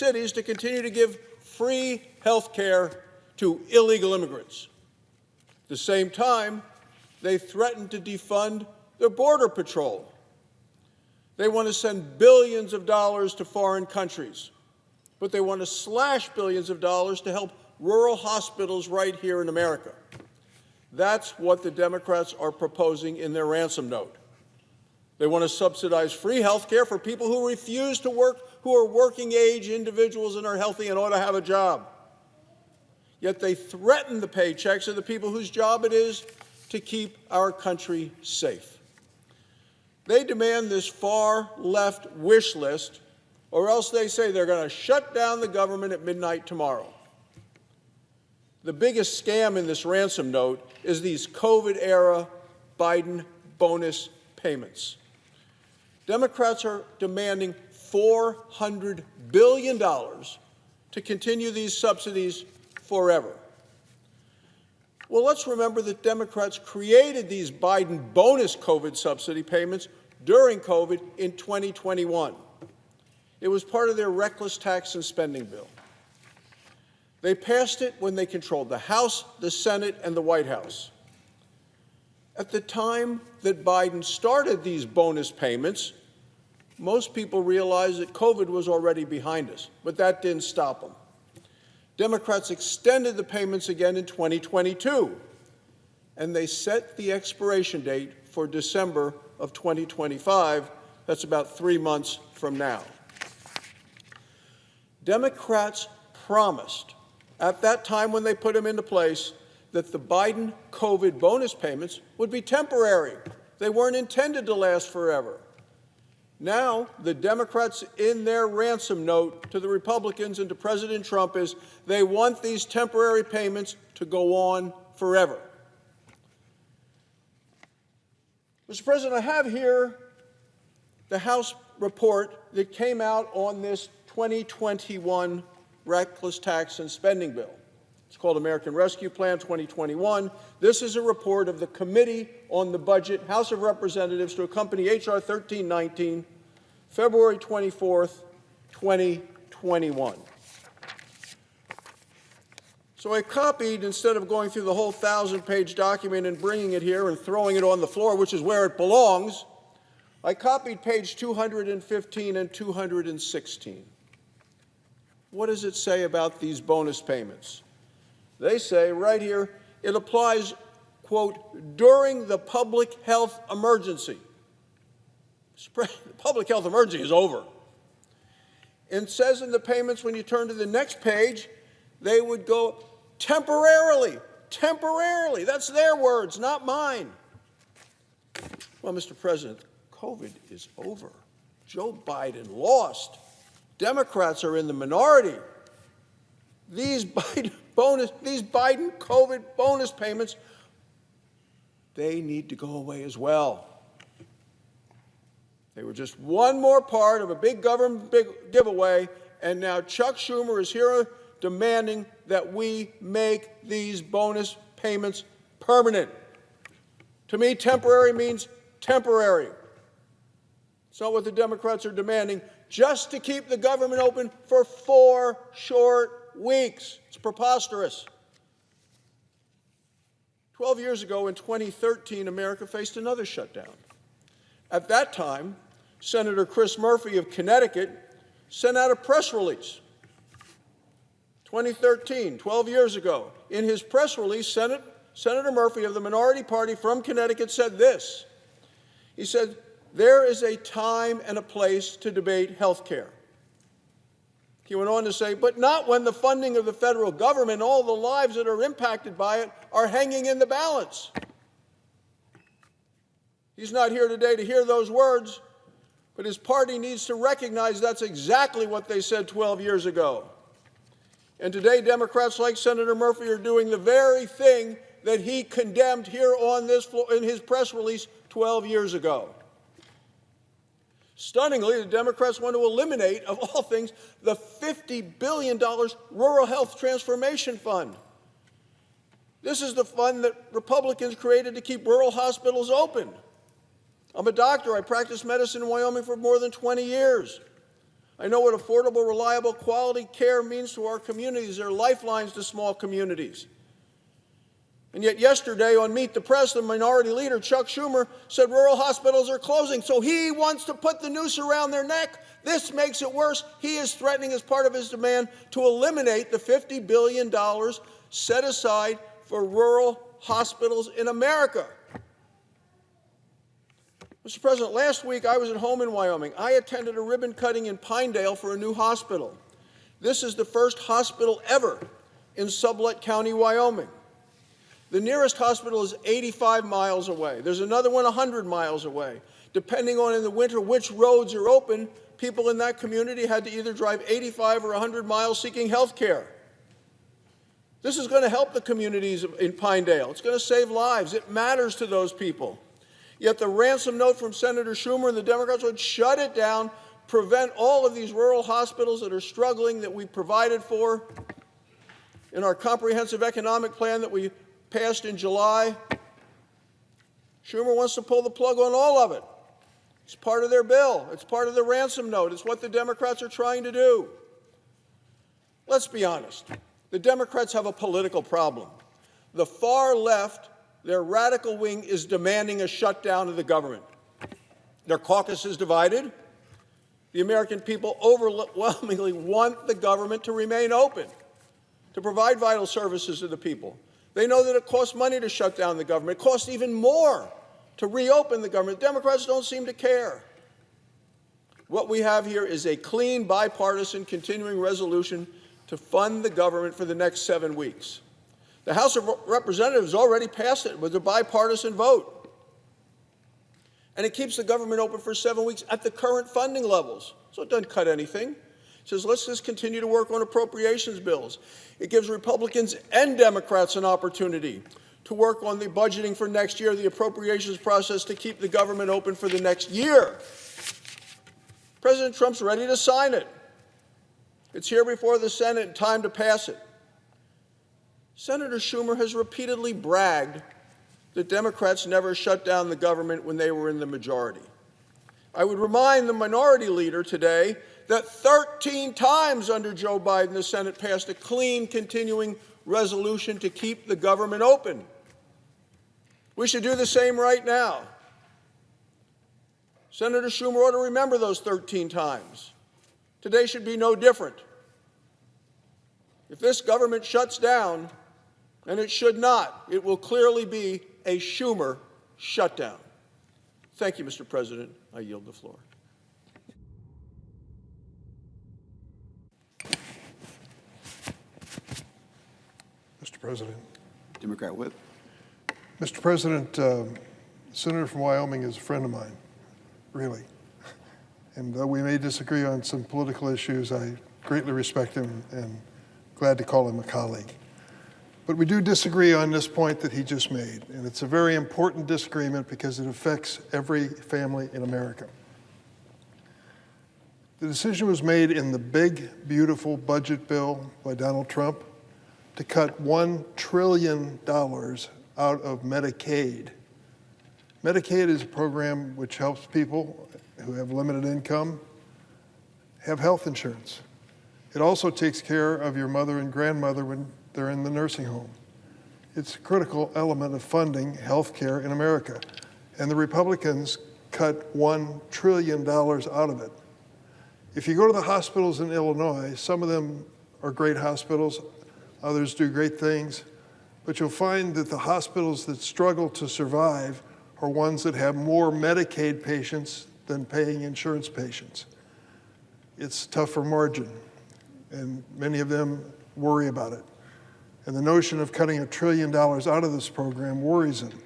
cities to continue to give free health care to illegal immigrants. At the same time, they threaten to defund their Border Patrol. They want to send billions of dollars to foreign countries, but they want to slash billions of dollars to help rural hospitals right here in America. That's what the Democrats are proposing in their ransom note. They want to subsidize free health care for people who refuse to work, who are working-age individuals and are healthy and ought to have a job. Yet they threaten the paychecks of the people whose job it is to keep our country safe. They demand this far-left wish list, or else they say they're going to shut down the government at midnight tomorrow. The biggest scam in this ransom note is these COVID-era Biden bonus payments. Democrats are demanding $400 billion to continue these subsidies forever. Well, let's remember that Democrats created these Biden bonus COVID subsidy payments during COVID in 2021. It was part of their reckless tax and spending bill. They passed it when they controlled the House, the Senate, and the White House. At the time that Biden started these bonus payments, most people realized that COVID was already behind us, but that didn't stop them. Democrats extended the payments again in 2022, and they set the expiration date for December of 2025. That's about 3 months from now. Democrats promised at that time when they put them into place that the Biden COVID bonus payments would be temporary. They weren't intended to last forever. Now, the Democrats in their ransom note to the Republicans and to President Trump is they want these temporary payments to go on forever. Mr. President, I have here the House report that came out on this 2021 reckless tax and spending bill. It's called American Rescue Plan 2021. This is a report of the Committee on the Budget, House of Representatives, to accompany H.R. 1319, February 24th, 2021. So I copied, instead of going through the whole 1,000-page document and bringing it here and throwing it on the floor, which is where it belongs, I copied page 215 and 216. What does it say about these bonus payments? They say right here, it applies, quote, during the public health emergency. The public health emergency is over. And it says in the payments, when you turn to the next page, they would go temporarily. Temporarily. That's their words, not mine. Well, Mr. President, COVID is over. Joe Biden lost. Democrats are in the minority. These Biden COVID bonus payments, they need to go away as well. They were just one more part of a big government giveaway, and now Chuck Schumer is here demanding that we make these bonus payments permanent. To me, temporary means temporary. It's not what the Democrats are demanding, just to keep the government open for 4 short weeks. It's preposterous. 12 years ago, in 2013, America faced another shutdown. At that time, Senator Chris Murphy of Connecticut sent out a press release. 2013, 12 years ago. In his press release, Senator Murphy of the minority party from Connecticut said this. He said, "There is a time and a place to debate health care." He went on to say, "but not when the funding of the federal government and all the lives that are impacted by it are hanging in the balance." He's not here today to hear those words, but his party needs to recognize that's exactly what they said 12 years ago. And today, Democrats like Senator Murphy are doing the very thing that he condemned here on this floor in his press release 12 years ago. Stunningly, the Democrats want to eliminate, of all things, the $50 billion Rural Health Transformation Fund. This is the fund that Republicans created to keep rural hospitals open. I'm a doctor. I practiced medicine in Wyoming for more than 20 years. I know what affordable, reliable, quality care means to our communities. They're lifelines to small communities. And yet yesterday on Meet the Press, the minority leader, Chuck Schumer, said rural hospitals are closing, so he wants to put the noose around their neck. This makes it worse. He is threatening, as part of his demand, to eliminate the $50 billion set aside for rural hospitals in America. Mr. President, last week I was at home in Wyoming. I attended a ribbon cutting in Pinedale for a new hospital. This is the first hospital ever in Sublette County, Wyoming. The nearest hospital is 85 miles away. There's another one 100 miles away. Depending on in the winter which roads are open, people in that community had to either drive 85 or 100 miles seeking health care. This is going to help the communities in Pinedale. It's going to save lives. It matters to those people. Yet the ransom note from Senator Schumer and the Democrats would shut it down, prevent all of these rural hospitals that are struggling that we provided for in our comprehensive economic plan that we passed in July. Schumer wants to pull the plug on all of it. It's part of their bill. It's part of the ransom note. It's what the Democrats are trying to do. Let's be honest. The Democrats have a political problem. The far left, their radical wing, is demanding a shutdown of the government. Their caucus is divided. The American people overwhelmingly want the government to remain open, to provide vital services to the people. They know that it costs money to shut down the government. It costs even more to reopen the government. Democrats don't seem to care. What we have here is a clean, bipartisan, continuing resolution to fund the government for the next 7 weeks. The House of Representatives already passed it with a bipartisan vote. And it keeps the government open for 7 weeks at the current funding levels. So it doesn't cut anything. It says, let's just continue to work on appropriations bills. It gives Republicans and Democrats an opportunity to work on the budgeting for next year, the appropriations process, to keep the government open for the next year. President Trump's ready to sign it. It's here before the Senate and time to pass it. Senator Schumer has repeatedly bragged that Democrats never shut down the government when they were in the majority. I would remind the minority leader today that 13 times under Joe Biden, the Senate passed a clean, continuing resolution to keep the government open. We should do the same right now. Senator Schumer ought to remember those 13 times. Today should be no different. If this government shuts down, and it should not, it will clearly be a Schumer shutdown. Thank you, Mr. President. I yield the floor. Mr. President. Democrat Whip. Mr. President, Senator from Wyoming is a friend of mine, really. And though we may disagree on some political issues, I greatly respect him and glad to call him a colleague. But we do disagree on this point that he just made, and it's a very important disagreement because it affects every family in America. The decision was made in the big, beautiful budget bill by Donald Trump to cut $1 trillion out of Medicaid. Medicaid is a program which helps people who have limited income have health insurance. It also takes care of your mother and grandmother when they're in the nursing home. It's a critical element of funding health care in America. And the Republicans cut $1 trillion out of it. If you go to the hospitals in Illinois, some of them are great hospitals, others do great things, but you'll find that the hospitals that struggle to survive are ones that have more Medicaid patients than paying insurance patients. It's tougher margin, and many of them worry about it. And the notion of cutting $1 trillion out of this program worries them.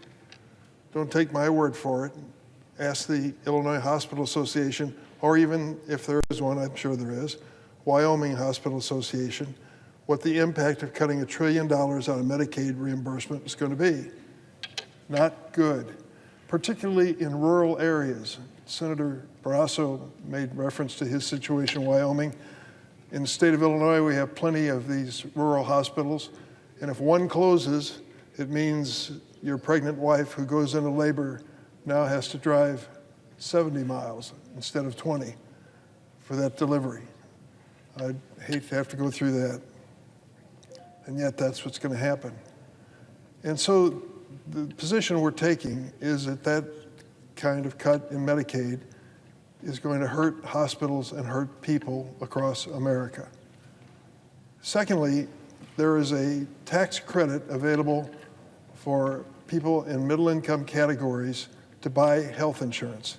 Don't take my word for it. Ask the Illinois Hospital Association, or even if there is one, I'm sure there is, Wyoming Hospital Association, what the impact of cutting $1 trillion out of Medicaid reimbursement is going to be. Not good, particularly in rural areas. Senator Barrasso made reference to his situation in Wyoming. In the state of Illinois, we have plenty of these rural hospitals, and if one closes, it means your pregnant wife who goes into labor now has to drive 70 miles instead of 20 for that delivery. I'd hate to have to go through that. And yet that's what's going to happen. And so the position we're taking is that that kind of cut in Medicaid is going to hurt hospitals and hurt people across America. Secondly, there is a tax credit available for people in middle-income categories to buy health insurance.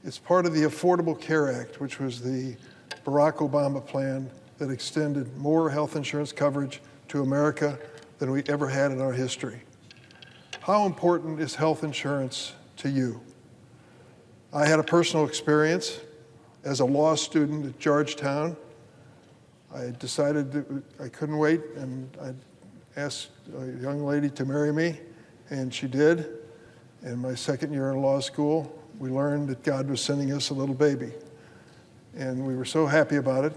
It's part of the Affordable Care Act, which was the Barack Obama plan that extended more health insurance coverage to America than we ever had in our history. How important is health insurance to you? I had a personal experience as a law student at Georgetown. I decided that I couldn't wait, and I asked a young lady to marry me, and she did. In my second year in law school, we learned that God was sending us a little baby. And we were so happy about it,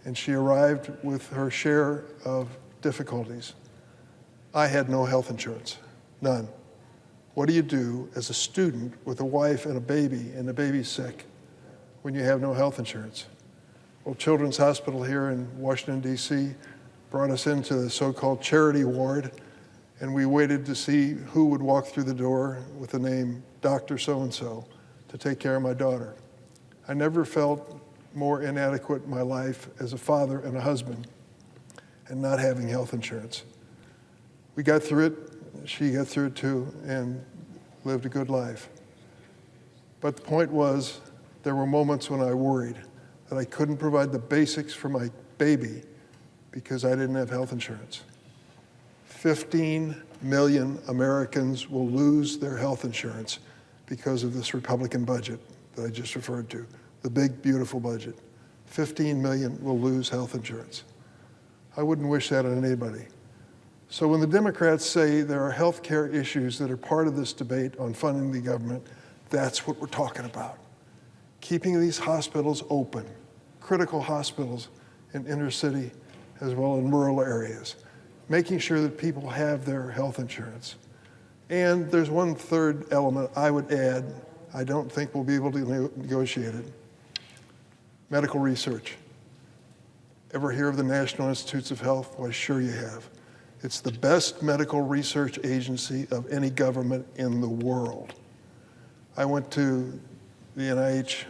and she arrived with her share of difficulties. I had no health insurance, none. What do you do as a student with a wife and a baby, and the baby's sick, when you have no health insurance? Well, Children's Hospital here in Washington, D.C. brought us into the so-called charity ward, and we waited to see who would walk through the door with the name Dr. So-and-so to take care of my daughter. I never felt more inadequate in my life as a father and a husband and not having health insurance. We got through it, she got through it too, and lived a good life. But the point was, there were moments when I worried that I couldn't provide the basics for my baby because I didn't have health insurance. 15 million Americans will lose their health insurance because of this Republican budget that I just referred to, the big, beautiful budget. 15 million will lose health insurance. I wouldn't wish that on anybody. So when the Democrats say there are health care issues that are part of this debate on funding the government, that's what we're talking about. Keeping these hospitals open, critical hospitals in inner city as well in rural areas, making sure that people have their health insurance. And there's one third element I would add. I don't think we'll be able to negotiate it. Medical research. Ever hear of the National Institutes of Health? Why, sure you have. It's the best medical research agency of any government in the world. I went to the NIH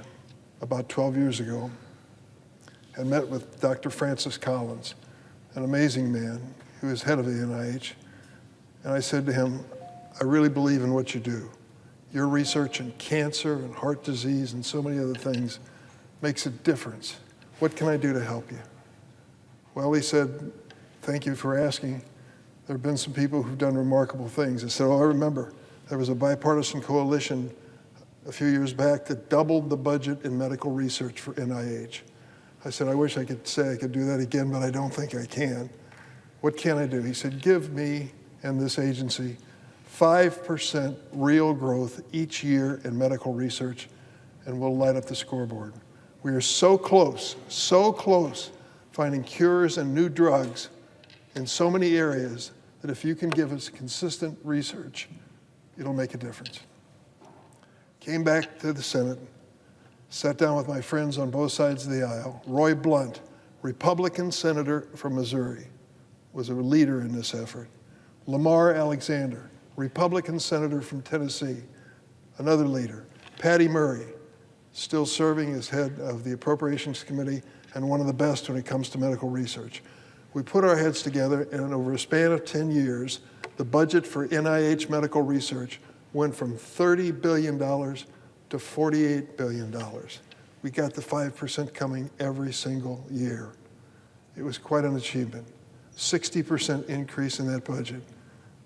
about 12 years ago and met with Dr. Francis Collins, an amazing man who is head of the NIH. And I said to him, I really believe in what you do. Your research in cancer and heart disease and so many other things makes a difference. What can I do to help you? Well, he said, thank you for asking. There have been some people who've done remarkable things. I said, oh, I remember. There was a bipartisan coalition a few years back that doubled the budget in medical research for NIH. I said, I wish I could say I could do that again, but I don't think I can. What can I do? He said, give me and this agency 5% real growth each year in medical research, and we'll light up the scoreboard. We are so close finding cures and new drugs in so many areas that if you can give us consistent research, it'll make a difference. Came back to the Senate, sat down with my friends on both sides of the aisle. Roy Blunt, Republican senator from Missouri, was a leader in this effort. Lamar Alexander, Republican senator from Tennessee, another leader. Patty Murray, still serving as head of the Appropriations Committee and one of the best when it comes to medical research. We put our heads together, and over a span of 10 years, the budget for NIH medical research went from $30 billion to $48 billion. We got the 5% coming every single year. It was quite an achievement. 60% increase in that budget.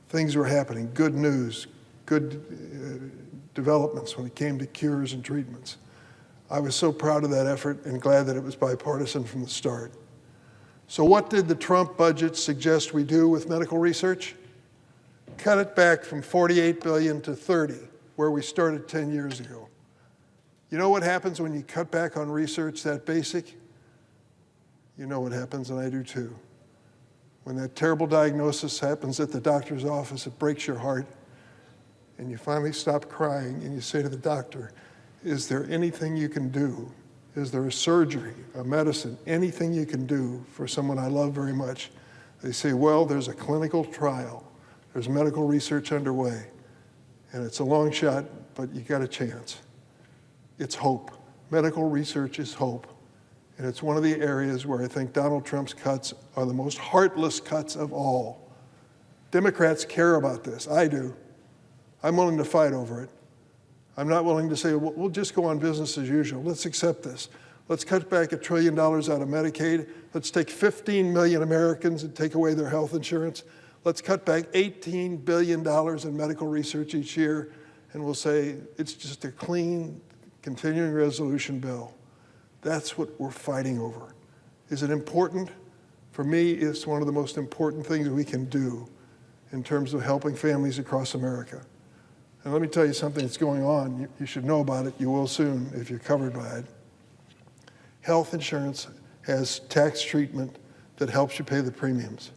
Things were happening, good news, good developments when it came to cures and treatments. I was so proud of that effort and glad that it was bipartisan from the start. So what did the Trump budget suggest we do with medical research? Cut it back from $48 billion to $30, where we started 10 years ago. You know what happens when you cut back on research that basic? You know what happens, and I do too. When that terrible diagnosis happens at the doctor's office, it breaks your heart, and you finally stop crying and you say to the doctor, is there anything you can do? Is there a surgery, a medicine, anything you can do for someone I love very much? They say, well, there's a clinical trial. There's medical research underway. And it's a long shot, but you got a chance. It's hope. Medical research is hope. And it's one of the areas where I think Donald Trump's cuts are the most heartless cuts of all. Democrats care about this. I do. I'm willing to fight over it. I'm not willing to say, well, we'll just go on business as usual. Let's accept this. Let's cut back $1 trillion out of Medicaid. Let's take 15 million Americans and take away their health insurance. Let's cut back $18 billion in medical research each year, and we'll say it's just a clean, continuing resolution bill. That's what we're fighting over. Is it important? For me, it's one of the most important things we can do in terms of helping families across America. And let me tell you something that's going on. You should know about it. You will soon if you're covered by it. Health insurance has tax treatment that helps you pay the premiums.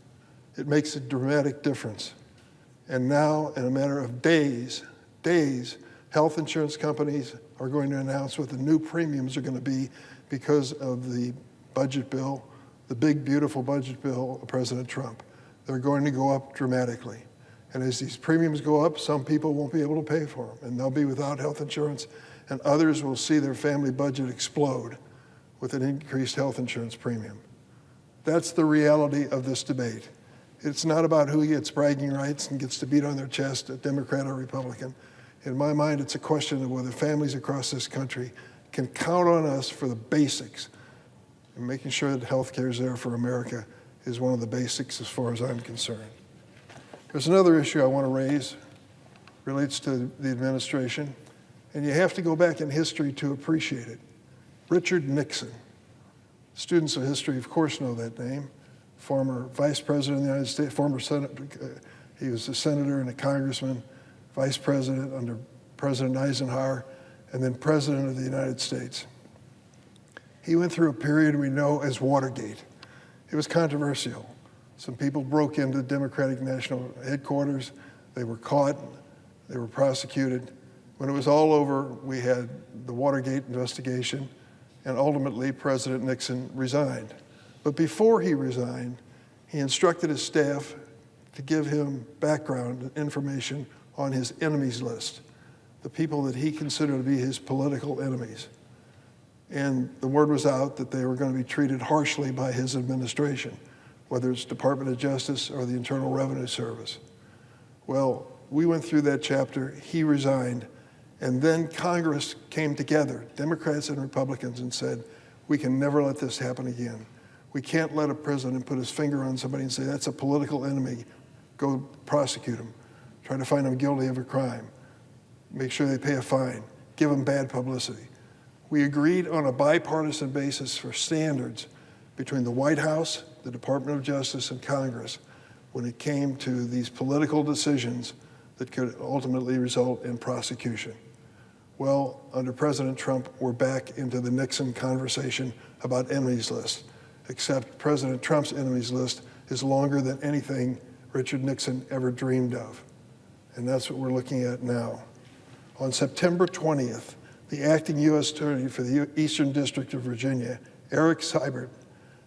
It makes a dramatic difference. And now, in a matter of days, health insurance companies are going to announce what the new premiums are going to be because of the budget bill, the big, beautiful budget bill of President Trump. They're going to go up dramatically. And as these premiums go up, some people won't be able to pay for them, and they'll be without health insurance, and others will see their family budget explode with an increased health insurance premium. That's the reality of this debate. It's not about who gets bragging rights and gets to beat on their chest, a Democrat or Republican. In my mind, it's a question of whether families across this country can count on us for the basics. And making sure that health care is there for America is one of the basics as far as I'm concerned. There's another issue I want to raise, relates to the administration, and you have to go back in history to appreciate it. Richard Nixon. Students of history, of course, know that name. Former vice president of the United States, former senator, he was a senator and a congressman, vice president under President Eisenhower, and then president of the United States. He went through a period we know as Watergate. It was controversial. Some people broke into the Democratic National Headquarters. They were caught. They were prosecuted. When it was all over, we had the Watergate investigation, and ultimately President Nixon resigned. But before he resigned, he instructed his staff to give him background information on his enemies list, the people that he considered to be his political enemies. And the word was out that they were going to be treated harshly by his administration, whether it's Department of Justice or the Internal Revenue Service. Well, we went through that chapter, he resigned, and then Congress came together, Democrats and Republicans, and said, we can never let this happen again. We can't let a president put his finger on somebody and say, that's a political enemy, go prosecute him. Try to find them guilty of a crime. Make sure they pay a fine. Give them bad publicity. We agreed on a bipartisan basis for standards between the White House, the Department of Justice, and Congress when it came to these political decisions that could ultimately result in prosecution. Well, under President Trump, we're back into the Nixon conversation about enemies list, except President Trump's enemies list is longer than anything Richard Nixon ever dreamed of. And that's what we're looking at now. On September 20th, the acting U.S. Attorney for the Eastern District of Virginia, Eric Seibert,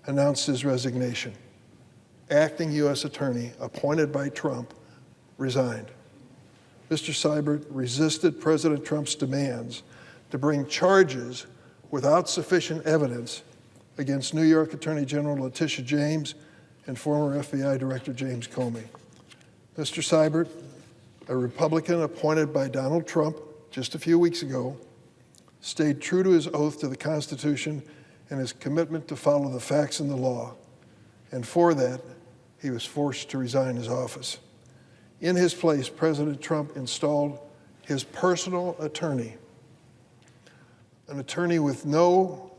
announced his resignation. Acting U.S. Attorney, appointed by Trump, resigned. Mr. Seibert resisted President Trump's demands to bring charges without sufficient evidence against New York Attorney General Letitia James and former FBI Director James Comey. Mr. Seibert, a Republican appointed by Donald Trump just a few weeks ago, stayed true to his oath to the Constitution and his commitment to follow the facts and the law. And for that, he was forced to resign his office. In his place, President Trump installed his personal attorney, an attorney with no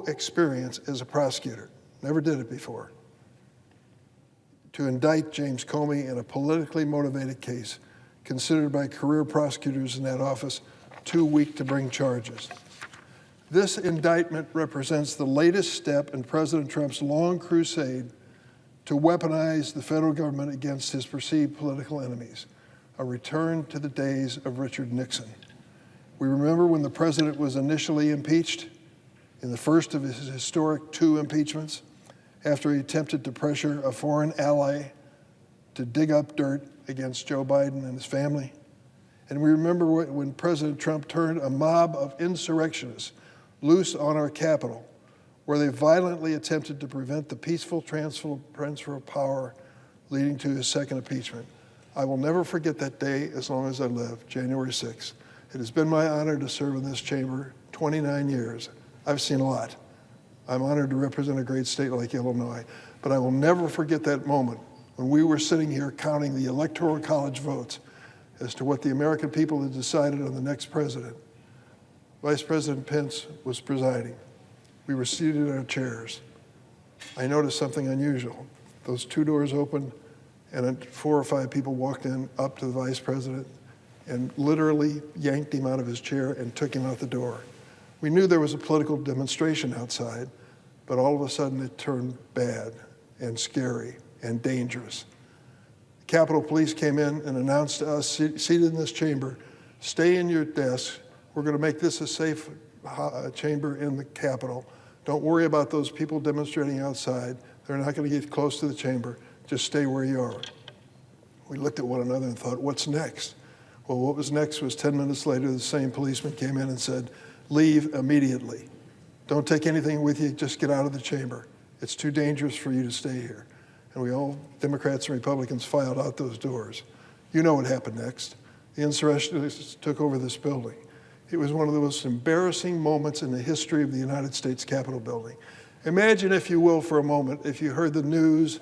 experience as a prosecutor, never did it before, to indict James Comey in a politically motivated case considered by career prosecutors in that office too weak to bring charges. This indictment represents the latest step in President Trump's long crusade to weaponize the federal government against his perceived political enemies, a return to the days of Richard Nixon. We remember when the president was initially impeached, in the first of his historic 2 impeachments, after he attempted to pressure a foreign ally to dig up dirt against Joe Biden and his family. And we remember when President Trump turned a mob of insurrectionists loose on our Capitol, where they violently attempted to prevent the peaceful transfer of power leading to his second impeachment. I will never forget that day as long as I live, January 6th. It has been my honor to serve in this chamber 29 years. I've seen a lot. I'm honored to represent a great state like Illinois, but I will never forget that moment when we were sitting here counting the Electoral College votes as to what the American people had decided on the next president. Vice President Pence was presiding. We were seated in our chairs. I noticed something unusual. Those 2 doors opened, and 4 or 5 people walked in up to the vice president and literally yanked him out of his chair and took him out the door. We knew there was a political demonstration outside, but all of a sudden it turned bad and scary and dangerous. The Capitol Police came in and announced to us seated in this chamber, stay in your desks. We're going to make this a safe chamber in the Capitol. Don't worry about those people demonstrating outside. They're not going to get close to the chamber. Just stay where you are. We looked at one another and thought, what's next? Well, what was next was 10 minutes later, the same policeman came in and said, leave immediately. Don't take anything with you, just get out of the chamber. It's too dangerous for you to stay here. And we all, Democrats and Republicans, filed out those doors. You know what happened next. The insurrectionists took over this building. It was one of the most embarrassing moments in the history of the United States Capitol building. Imagine, if you will, for a moment, if you heard the news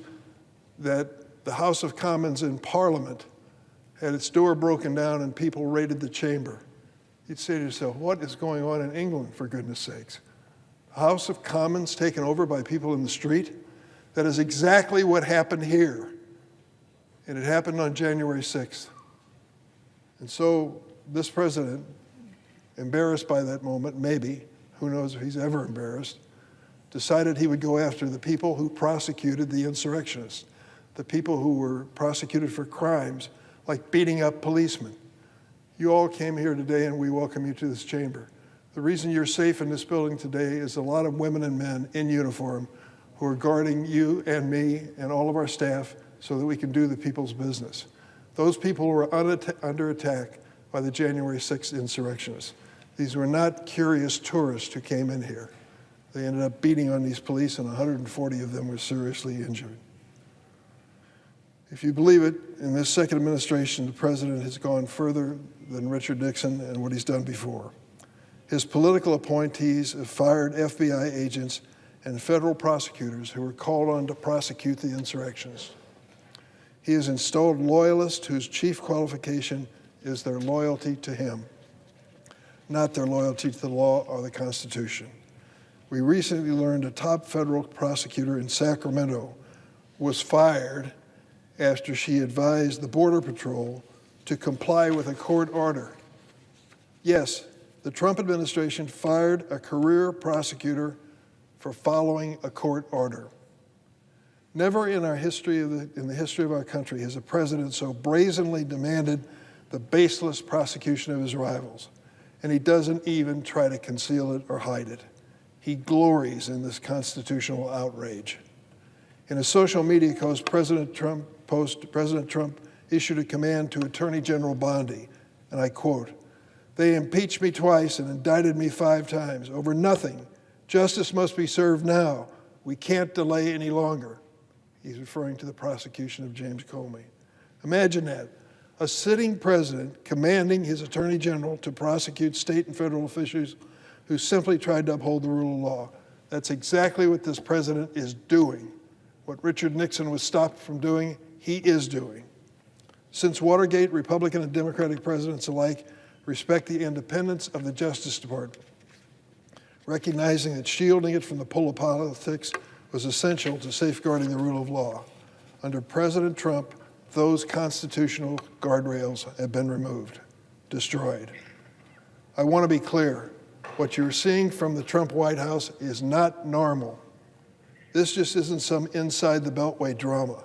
that the House of Commons in Parliament had its door broken down and people raided the chamber. You'd say to yourself, what is going on in England, for goodness sakes? The House of Commons taken over by people in the street? That is exactly what happened here. And it happened on January 6th. And so this president, embarrassed by that moment, maybe, who knows if he's ever embarrassed, decided he would go after the people who prosecuted the insurrectionists, the people who were prosecuted for crimes like beating up policemen. You all came here today and we welcome you to this chamber. The reason you're safe in this building today is a lot of women and men in uniform who are guarding you and me and all of our staff so that we can do the people's business. Those people were under attack by the January 6th insurrectionists. These were not curious tourists who came in here. They ended up beating on these police, and 140 of them were seriously injured. If you believe it, in this second administration, the president has gone further than Richard Nixon and what he's done before. His political appointees have fired FBI agents and federal prosecutors who were called on to prosecute the insurrectionists. He has installed loyalists whose chief qualification is their loyalty to him, not their loyalty to the law or the Constitution. We recently learned a top federal prosecutor in Sacramento was fired after she advised the Border Patrol to comply with a court order. Yes, the Trump administration fired a career prosecutor for following a court order. Never in our history in the history of our country has a president so brazenly demanded the baseless prosecution of his rivals, and he doesn't even try to conceal it or hide it. He glories in this constitutional outrage. In a social media post, President Trump issued a command to Attorney General Bondi, and I quote, "They impeached me twice and indicted me 5 times over nothing. Justice must be served now. We can't delay any longer." He's referring to the prosecution of James Comey. Imagine that, a sitting president commanding his attorney general to prosecute state and federal officials who simply tried to uphold the rule of law. That's exactly what this president is doing. What Richard Nixon was stopped from doing, he is doing. Since Watergate, Republican and Democratic presidents alike respect the independence of the Justice Department, recognizing that shielding it from the pull of politics was essential to safeguarding the rule of law. Under President Trump, those constitutional guardrails have been removed, destroyed. I want to be clear. What you're seeing from the Trump White House is not normal. This just isn't some inside the Beltway drama.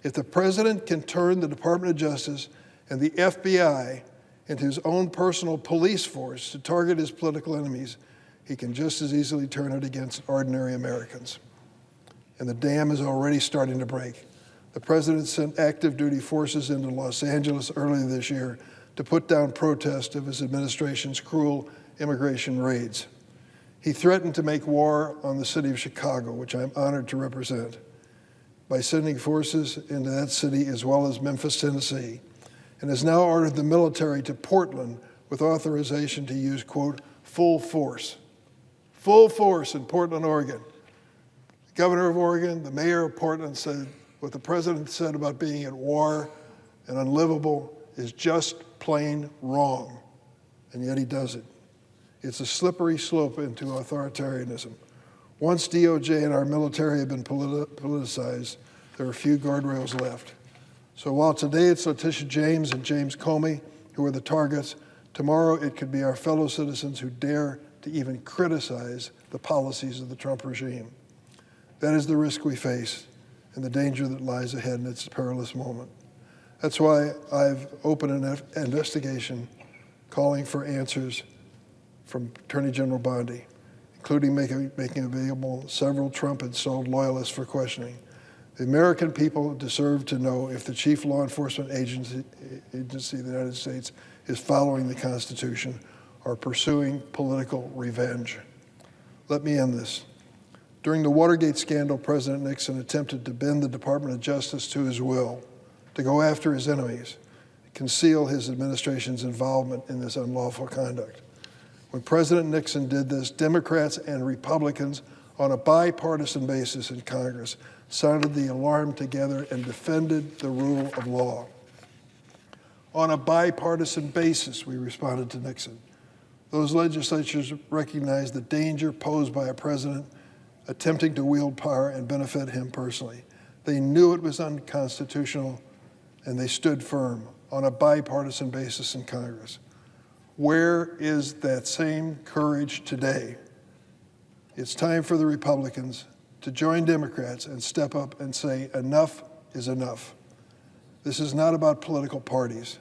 If the president can turn the Department of Justice and the FBI into his own personal police force to target his political enemies, he can just as easily turn it against ordinary Americans. And the dam is already starting to break. The president sent active duty forces into Los Angeles earlier this year to put down protest of his administration's cruel immigration raids. He threatened to make war on the city of Chicago, which I'm honored to represent, by sending forces into that city as well as Memphis, Tennessee, and has now ordered the military to Portland with authorization to use, quote, full force in Portland, Oregon. The governor of Oregon, the mayor of Portland said what the president said about being at war and unlivable is just plain wrong, and yet he does it. It's a slippery slope into authoritarianism. Once DOJ and our military have been politicized, there are few guardrails left. So while today it's Letitia James and James Comey who are the targets, tomorrow it could be our fellow citizens who dare to even criticize the policies of the Trump regime. That is the risk we face and the danger that lies ahead in its perilous moment. That's why I've opened an investigation calling for answers from Attorney General Bondi, including making available several Trump-installed loyalists for questioning. The American people deserve to know if the chief law enforcement agency of the United States is following the Constitution or pursuing political revenge. Let me end this. During the Watergate scandal, President Nixon attempted to bend the Department of Justice to his will, to go after his enemies, conceal his administration's involvement in this unlawful conduct. When President Nixon did this, Democrats and Republicans on a bipartisan basis in Congress sounded the alarm together and defended the rule of law. On a bipartisan basis, we responded to Nixon. Those legislatures recognized the danger posed by a president attempting to wield power and benefit him personally. They knew it was unconstitutional, and they stood firm on a bipartisan basis in Congress. Where is that same courage today? It's time for the Republicans to join Democrats and step up and say, enough is enough. This is not about political parties.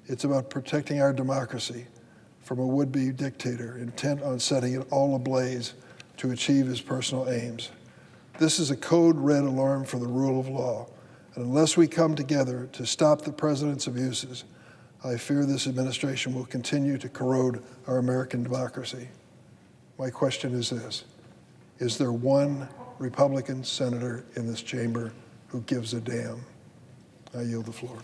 It's about protecting our democracy from a would-be dictator intent on setting it all ablaze to achieve his personal aims. This is a code red alarm for the rule of law. And unless we come together to stop the president's abuses, I fear this administration will continue to corrode our American democracy. My question is this: is there one Republican senator in this chamber who gives a damn? I yield the floor.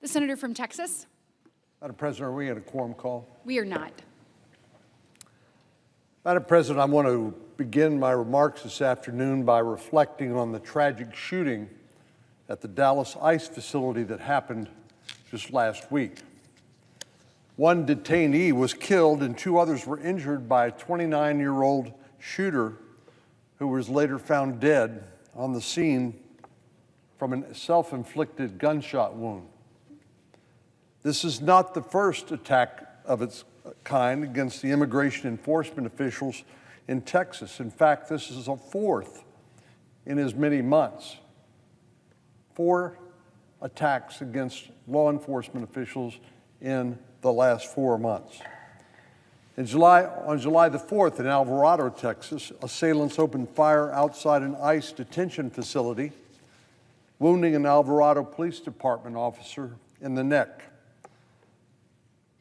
The senator from Texas. Madam President, are we at a quorum call? We are not. Madam President, I want to begin my remarks this afternoon by reflecting on the tragic shooting at the Dallas ICE facility that happened just last week. One detainee was killed and 2 others were injured by a 29-year-old shooter who was later found dead on the scene from a self-inflicted gunshot wound. This is not the first attack of its kind against the immigration enforcement officials in Texas. In fact, this is a 4th in as many months. 4 attacks against law enforcement officials in the last 4 months. On July the 4th in Alvarado, Texas, assailants opened fire outside an ICE detention facility, wounding an Alvarado Police Department officer in the neck.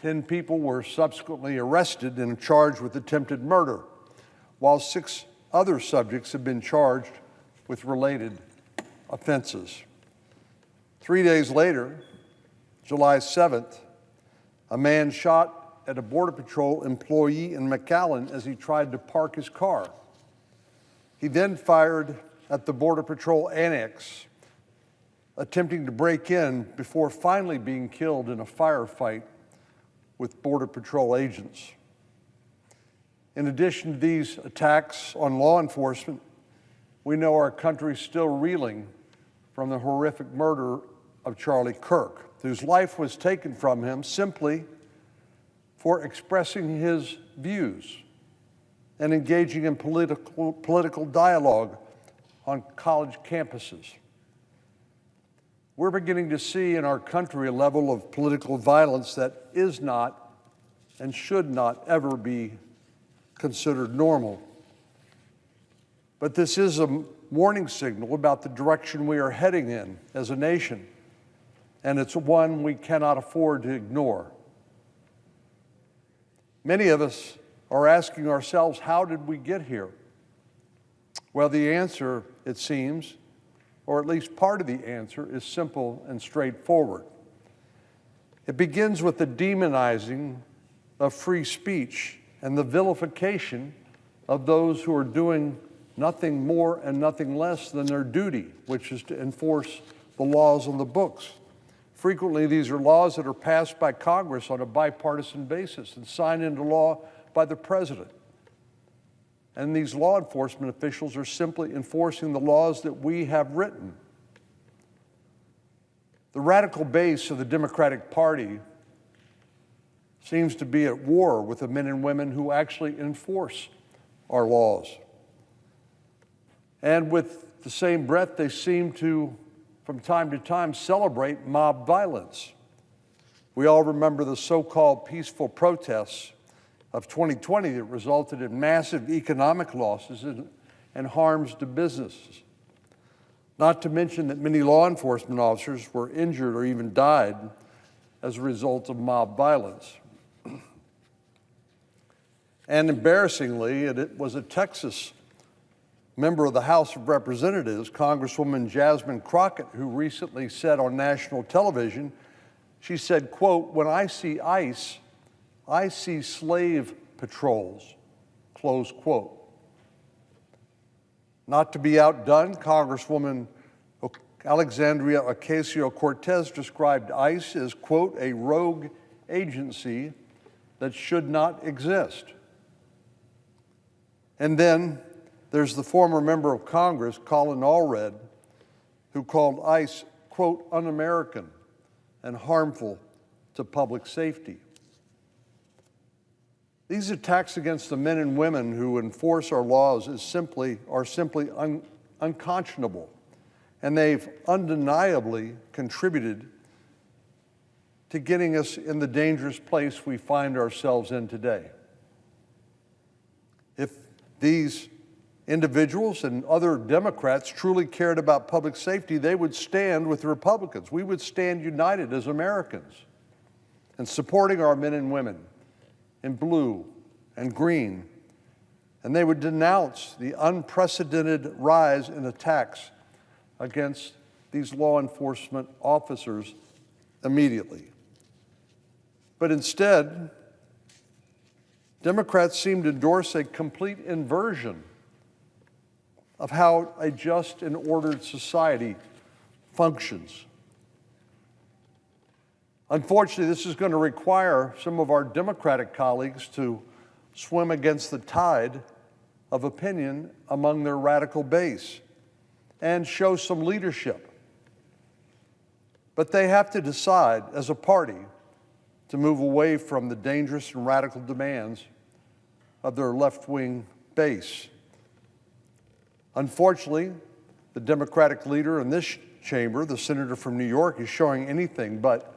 10 people were subsequently arrested and charged with attempted murder, while 6 other subjects have been charged with related offenses. 3 days later, July 7th, a man shot at a Border Patrol employee in McAllen as he tried to park his car. He then fired at the Border Patrol annex, attempting to break in before finally being killed in a firefight with Border Patrol agents. In addition to these attacks on law enforcement, we know our country is still reeling from the horrific murder of Charlie Kirk, whose life was taken from him simply for expressing his views and engaging in political dialogue on college campuses. We're beginning to see in our country a level of political violence that is not and should not ever be considered normal. But this is a warning signal about the direction we are heading in as a nation, and it's one we cannot afford to ignore. Many of us are asking ourselves, how did we get here? Well, the answer, it seems, or at least part of the answer, is simple and straightforward. It begins with the demonizing of free speech and the vilification of those who are doing nothing more and nothing less than their duty, which is to enforce the laws on the books. Frequently, these are laws that are passed by Congress on a bipartisan basis and signed into law by the president. And these law enforcement officials are simply enforcing the laws that we have written. The radical base of the Democratic Party seems to be at war with the men and women who actually enforce our laws. And with the same breath, they seem to, from time to time, celebrate mob violence. We all remember the so-called peaceful protests of 2020 that resulted in massive economic losses and harms to businesses. Not to mention that many law enforcement officers were injured or even died as a result of mob violence. And embarrassingly, it was a Texas member of the House of Representatives, Congresswoman Jasmine Crockett, who recently said on national television, she said, quote, "When I see ICE, I see slave patrols," close quote. Not to be outdone, Congresswoman Alexandria Ocasio-Cortez described ICE as, quote, "a rogue agency that should not exist." And then there's the former member of Congress, Colin Allred, who called ICE, quote, "un-American and harmful to public safety." These attacks against the men and women who enforce our laws are simply unconscionable, and they've undeniably contributed to getting us in the dangerous place we find ourselves in today. If these individuals and other Democrats truly cared about public safety, they would stand with the Republicans. We would stand united as Americans in supporting our men and women in blue and green, and they would denounce the unprecedented rise in attacks against these law enforcement officers immediately. But instead, Democrats seem to endorse a complete inversion of how a just and ordered society functions. Unfortunately, this is going to require some of our Democratic colleagues to swim against the tide of opinion among their radical base and show some leadership. But they have to decide as a party to move away from the dangerous and radical demands of their left-wing base. Unfortunately, the Democratic leader in this chamber, the senator from New York, is showing anything but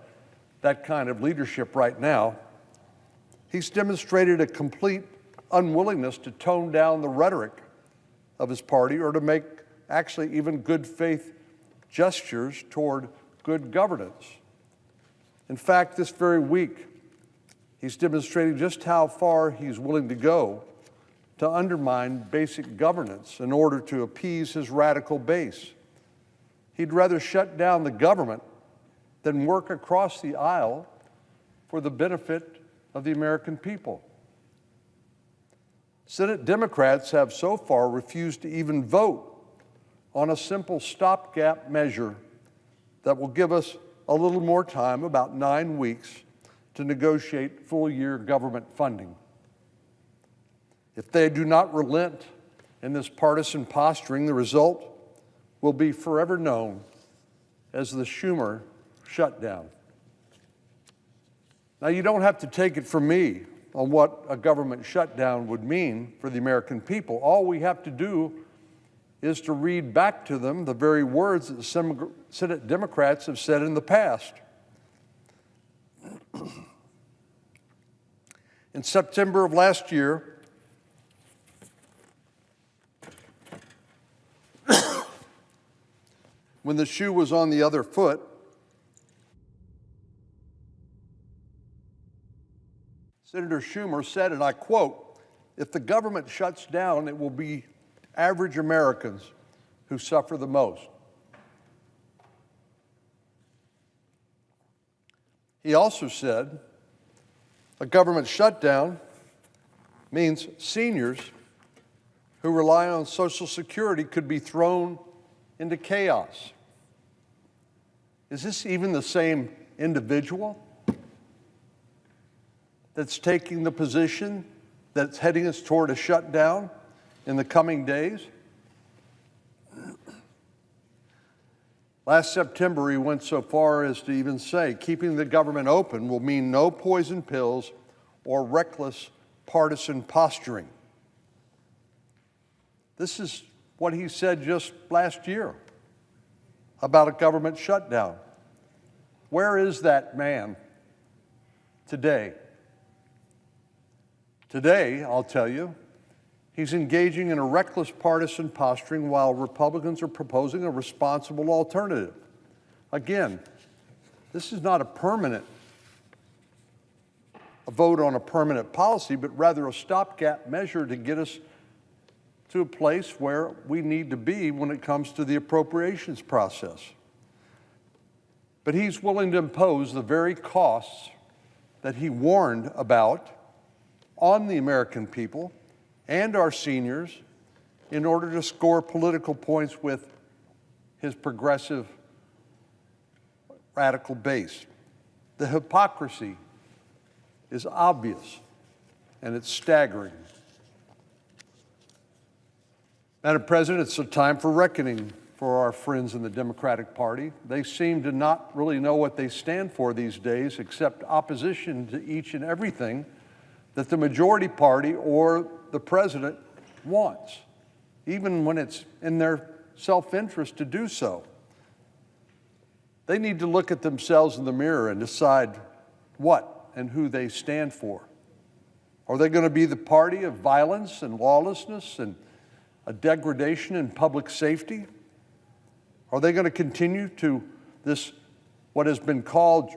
that kind of leadership right now. He's demonstrated a complete unwillingness to tone down the rhetoric of his party or to make actually even good faith gestures toward good governance. In fact, this very week, he's demonstrating just how far he's willing to go to undermine basic governance in order to appease his radical base. He'd rather shut down the government than work across the aisle for the benefit of the American people. Senate Democrats have so far refused to even vote on a simple stopgap measure that will give us a little more time, about 9 weeks, to negotiate full-year government funding. If they do not relent in this partisan posturing, the result will be forever known as the Schumer shutdown. Now, you don't have to take it from me on what a government shutdown would mean for the American people. All we have to do is to read back to them the very words that the Senate Democrats have said in the past. In September of last year, when the shoe was on the other foot, Senator Schumer said, and I quote, "If the government shuts down, it will be average Americans who suffer the most." He also said, a government shutdown means seniors who rely on Social Security could be thrown into chaos. Is this even the same individual that's taking the position that's heading us toward a shutdown in the coming days? Last September, he went so far as to even say, keeping the government open will mean no poison pills or reckless partisan posturing. This is what he said just last year about a government shutdown. Where is that man today? Today, I'll tell you, he's engaging in a reckless partisan posturing while Republicans are proposing a responsible alternative. Again, this is not a vote on a permanent policy, but rather a stopgap measure to get us to a place where we need to be when it comes to the appropriations process. But he's willing to impose the very costs that he warned about on the American people and our seniors in order to score political points with his progressive radical base. The hypocrisy is obvious and it's staggering. Madam President, it's a time for reckoning for our friends in the Democratic Party. They seem to not really know what they stand for these days, except opposition to each and everything that the majority party or the president wants, even when it's in their self-interest to do so. They need to look at themselves in the mirror and decide what and who they stand for. Are they going to be the party of violence and lawlessness and a degradation in public safety? Are they going to continue to this, what has been called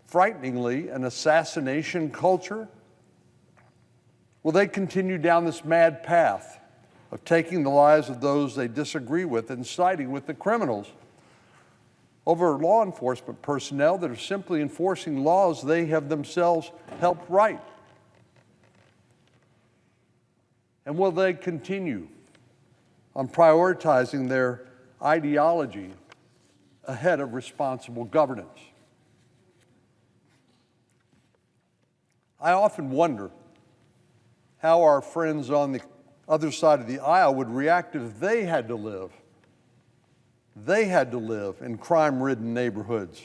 frighteningly, an assassination culture? Will they continue down this mad path of taking the lives of those they disagree with and siding with the criminals over law enforcement personnel that are simply enforcing laws they have themselves helped write? And will they continue on prioritizing their ideology ahead of responsible governance? I often wonder how our friends on the other side of the aisle would react if they had to live in crime-ridden neighborhoods,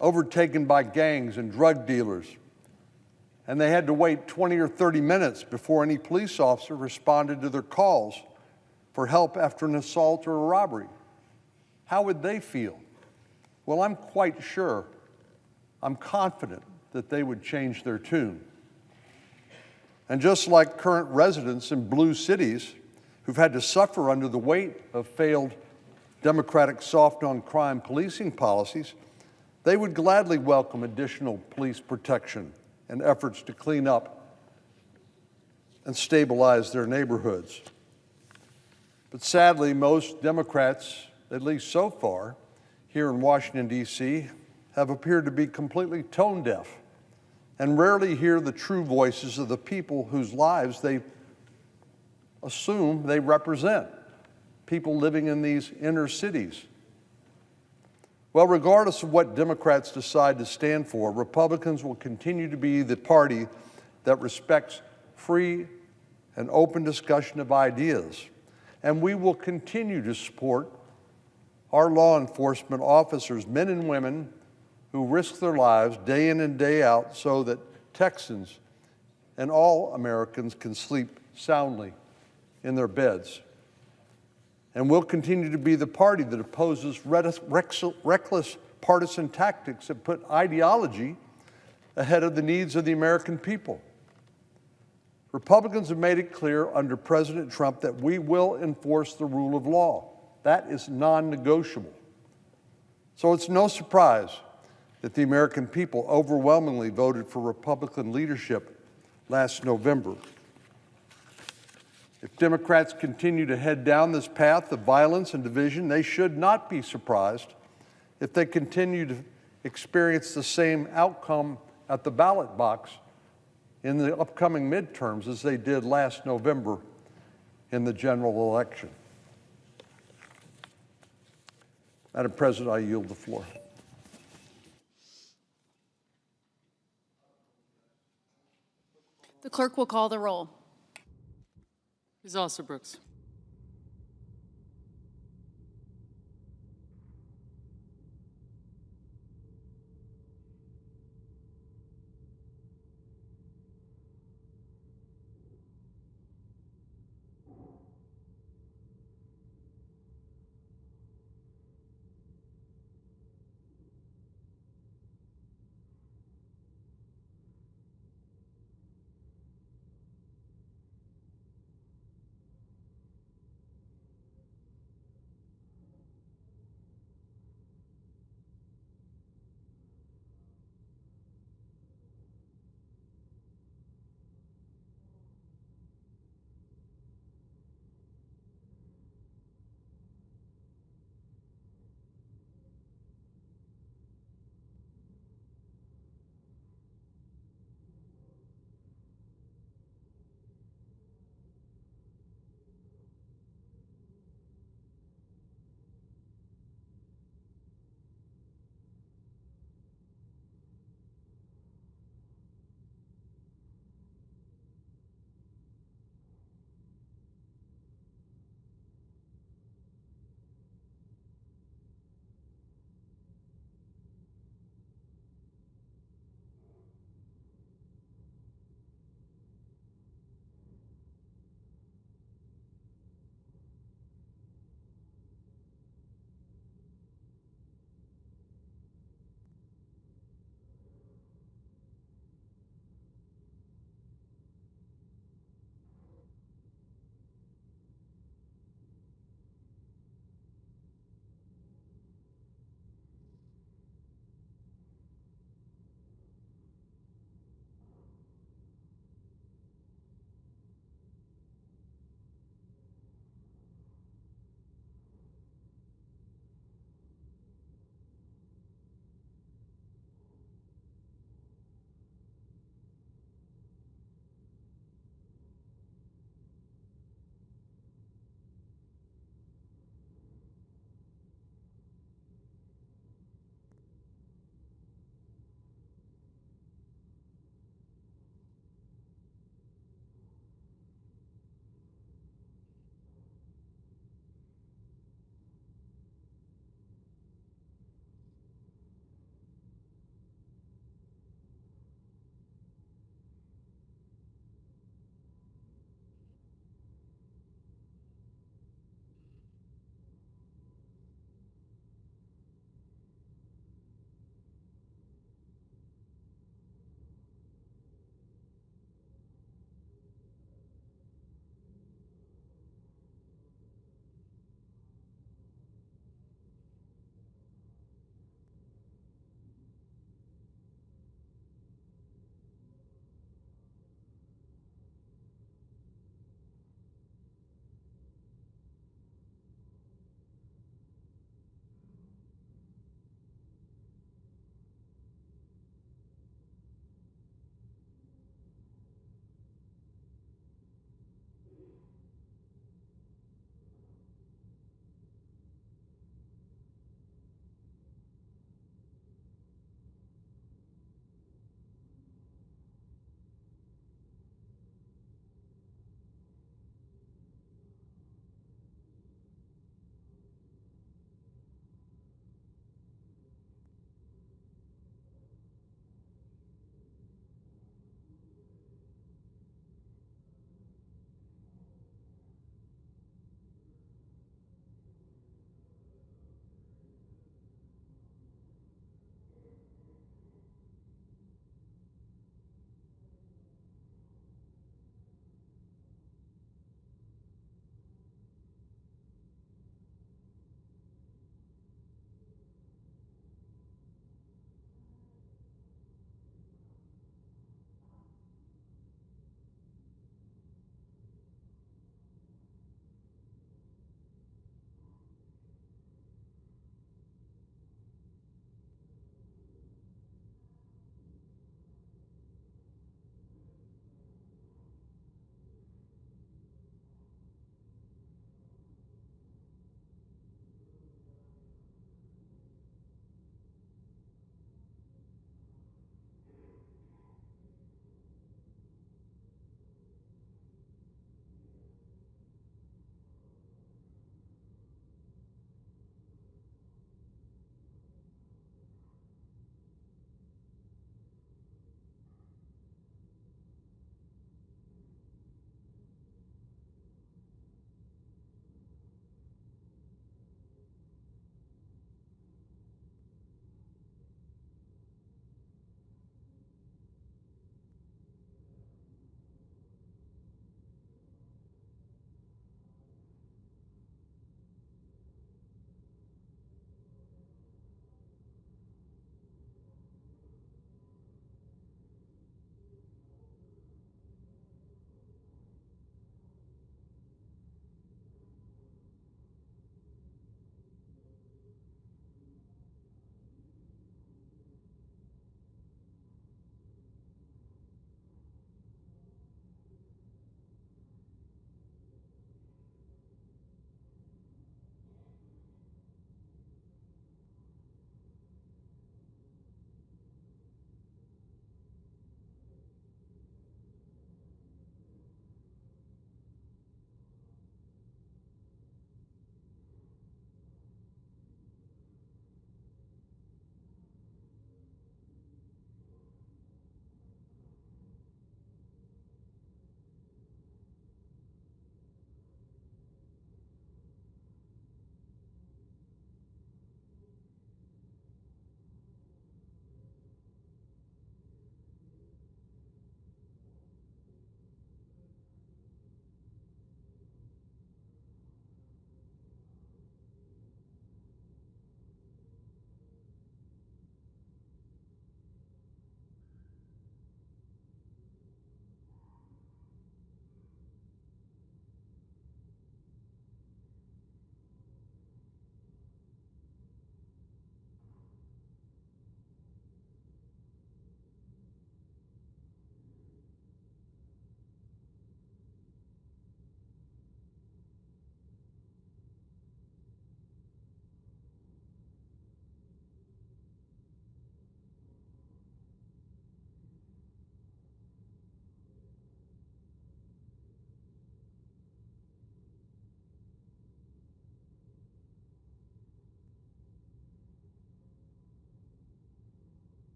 overtaken by gangs and drug dealers, and they had to wait 20 or 30 minutes before any police officer responded to their calls for help after an assault or a robbery. How would they feel? Well, I'm quite sure, I'm confident that they would change their tune. And just like current residents in blue cities who've had to suffer under the weight of failed Democratic soft-on-crime policing policies, they would gladly welcome additional police protection and efforts to clean up and stabilize their neighborhoods. But sadly, most Democrats, at least so far, here in Washington, D.C., have appeared to be completely tone deaf and rarely hear the true voices of the people whose lives they assume they represent, people living in these inner cities. Well, regardless of what Democrats decide to stand for, Republicans will continue to be the party that respects free and open discussion of ideas, and we will continue to support our law enforcement officers, men and women, who risk their lives day in and day out so that Texans and all Americans can sleep soundly in their beds. And we'll continue to be the party that opposes reckless partisan tactics that put ideology ahead of the needs of the American people. Republicans have made it clear under President Trump that we will enforce the rule of law. That is non-negotiable. So it's no surprise that the American people overwhelmingly voted for Republican leadership last November. If Democrats continue to head down this path of violence and division, they should not be surprised if they continue to experience the same outcome at the ballot box in the upcoming midterms as they did last November in the general election. Madam President, I yield the floor. The clerk will call the roll. Ms. Alston-Brooks.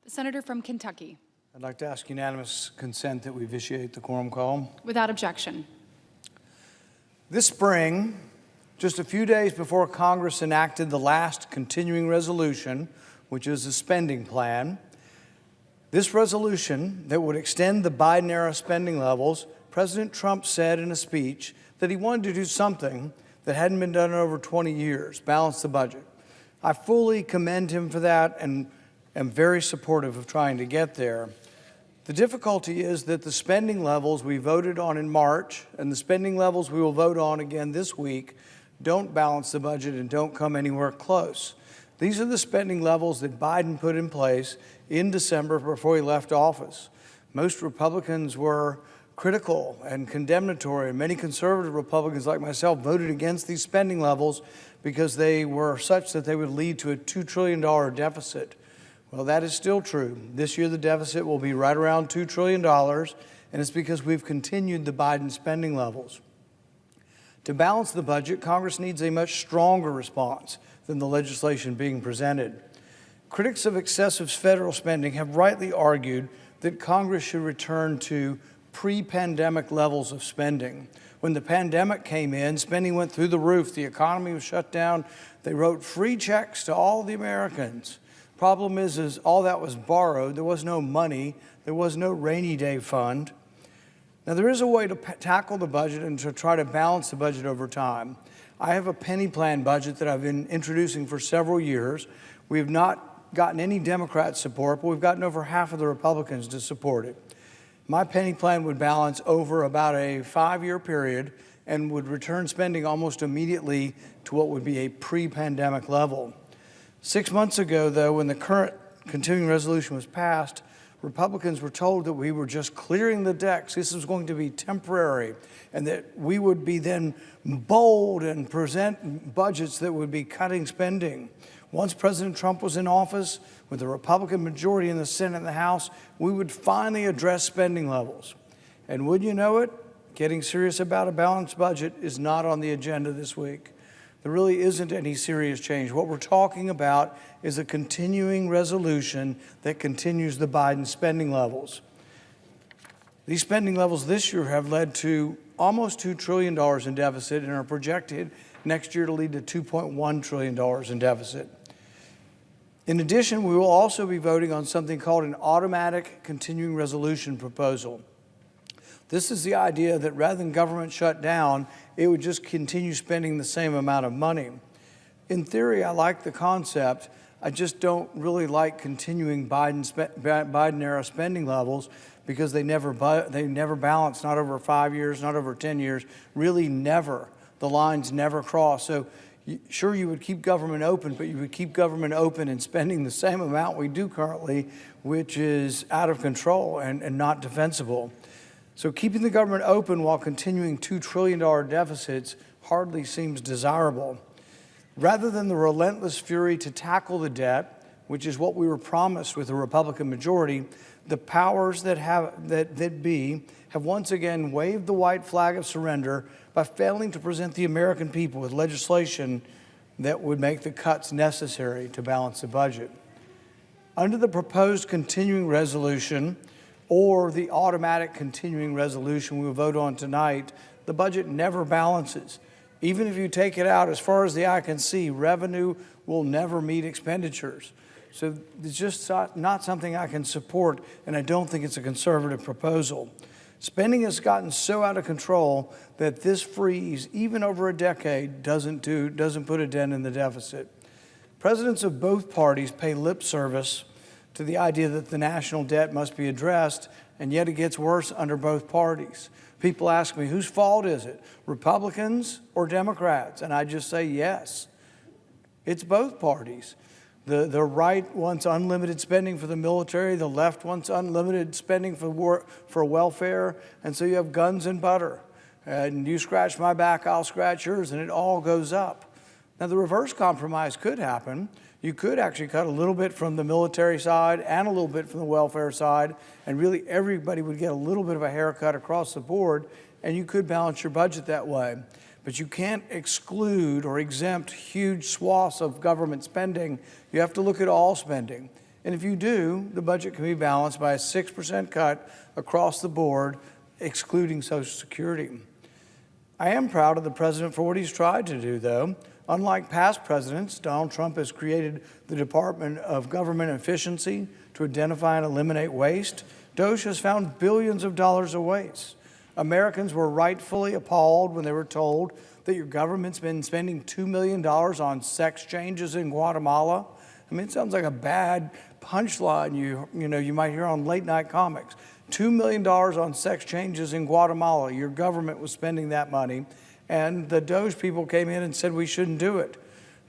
The senator from Kentucky. I'd like to ask unanimous consent that we vitiate the quorum call. Without objection. This spring, just a few days before Congress enacted the last continuing resolution, which is a spending plan, this resolution that would extend the Biden-era spending levels, President Trump said in a speech that he wanted to do something that hadn't been done in over 20 years, balance the budget. I fully commend him for that and am very supportive of trying to get there. The difficulty is that the spending levels we voted on in March and the spending levels we will vote on again this week don't balance the budget and don't come anywhere close. These are the spending levels that Biden put in place in December before he left office. Most Republicans were critical and condemnatory, and many conservative Republicans like myself voted against these spending levels because they were such that they would lead to a $2 trillion deficit. Well, that is still true. This year the deficit will be right around $2 trillion, and it's because we've continued the Biden spending levels. To balance the budget, Congress needs a much stronger response than the legislation being presented. Critics of excessive federal spending have rightly argued that Congress should return to pre-pandemic levels of spending. When the pandemic came in, spending went through the roof. The economy was shut down. They wrote free checks to all the Americans. Problem is all that was borrowed. There was no money. There was no rainy day fund. Now, there is a way to tackle the budget and to try to balance the budget over time. I have a penny plan budget that I've been introducing for several years. We have not gotten any Democrat support, but we've gotten over half of the Republicans to support it. My penny plan would balance over about a 5-year period and would return spending almost immediately to what would be a pre-pandemic level. 6 months ago, though, when the current continuing resolution was passed, Republicans were told that we were just clearing the decks. This was going to be temporary, and that we would be then bold and present budgets that would be cutting spending. Once President Trump was in office, with a Republican majority in the Senate and the House, we would finally address spending levels. And would you know it, getting serious about a balanced budget is not on the agenda this week. There really isn't any serious change. What we're talking about is a continuing resolution that continues the Biden spending levels. These spending levels this year have led to almost $2 trillion in deficit and are projected next year to lead to $2.1 trillion in deficit. In addition, we will also be voting on something called an automatic continuing resolution proposal. This is the idea that rather than government shut down, it would just continue spending the same amount of money. In theory, I like the concept. I just don't really like continuing Biden-era spending levels because they never balance, not over 5 years, not over 10 years, really never. The lines never cross. So sure, you would keep government open, but you would keep government open and spending the same amount we do currently, which is out of control and not defensible. So keeping the government open while continuing $2 trillion deficits hardly seems desirable. Rather than the relentless fury to tackle the debt, which is what we were promised with a Republican majority, the powers that be have once again waved the white flag of surrender by failing to present the American people with legislation that would make the cuts necessary to balance the budget. Under the proposed continuing resolution, or the automatic continuing resolution we will vote on tonight, the budget never balances. Even if you take it out as far as the eye can see, revenue will never meet expenditures. So it's just not something I can support, and I don't think it's a conservative proposal. Spending has gotten so out of control that this freeze, even over a decade, doesn't put a dent in the deficit. Presidents of both parties pay lip service to the idea that the national debt must be addressed, and yet it gets worse under both parties. People ask me, whose fault is it, Republicans or Democrats? And I just say yes. It's both parties. The right wants unlimited spending for the military, the left wants unlimited spending for welfare, and so you have guns and butter. And you scratch my back, I'll scratch yours, and it all goes up. Now, the reverse compromise could happen. You could actually cut a little bit from the military side and a little bit from the welfare side, and really everybody would get a little bit of a haircut across the board, and you could balance your budget that way. But you can't exclude or exempt huge swaths of government spending. You have to look at all spending. And if you do, the budget can be balanced by a 6% cut across the board, excluding Social Security. I am proud of the president for what he's tried to do, though. Unlike past presidents, Donald Trump has created the Department of Government Efficiency to identify and eliminate waste. DOGE has found billions of dollars of waste. Americans were rightfully appalled when they were told that your government's been spending $2 million on sex changes in Guatemala. I mean, it sounds like a bad punchline you might hear on late night comics. $2 million on sex changes in Guatemala. Your government was spending that money, and the DOGE people came in and said we shouldn't do it.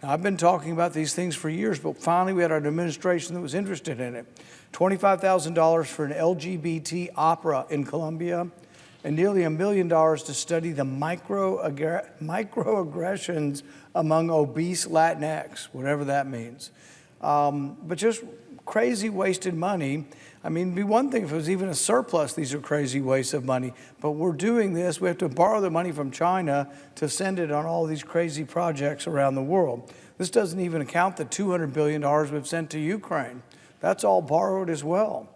Now, I've been talking about these things for years, but finally we had an administration that was interested in it. $25,000 for an LGBT opera in Colombia, and nearly $1 million to study the microaggressions among obese Latinx, whatever that means. But just crazy wasted money. I mean, it'd be one thing if it was even a surplus. These are crazy wastes of money. But we're doing this. We have to borrow the money from China to send it on all these crazy projects around the world. This doesn't even account the $200 billion we've sent to Ukraine. That's all borrowed as well.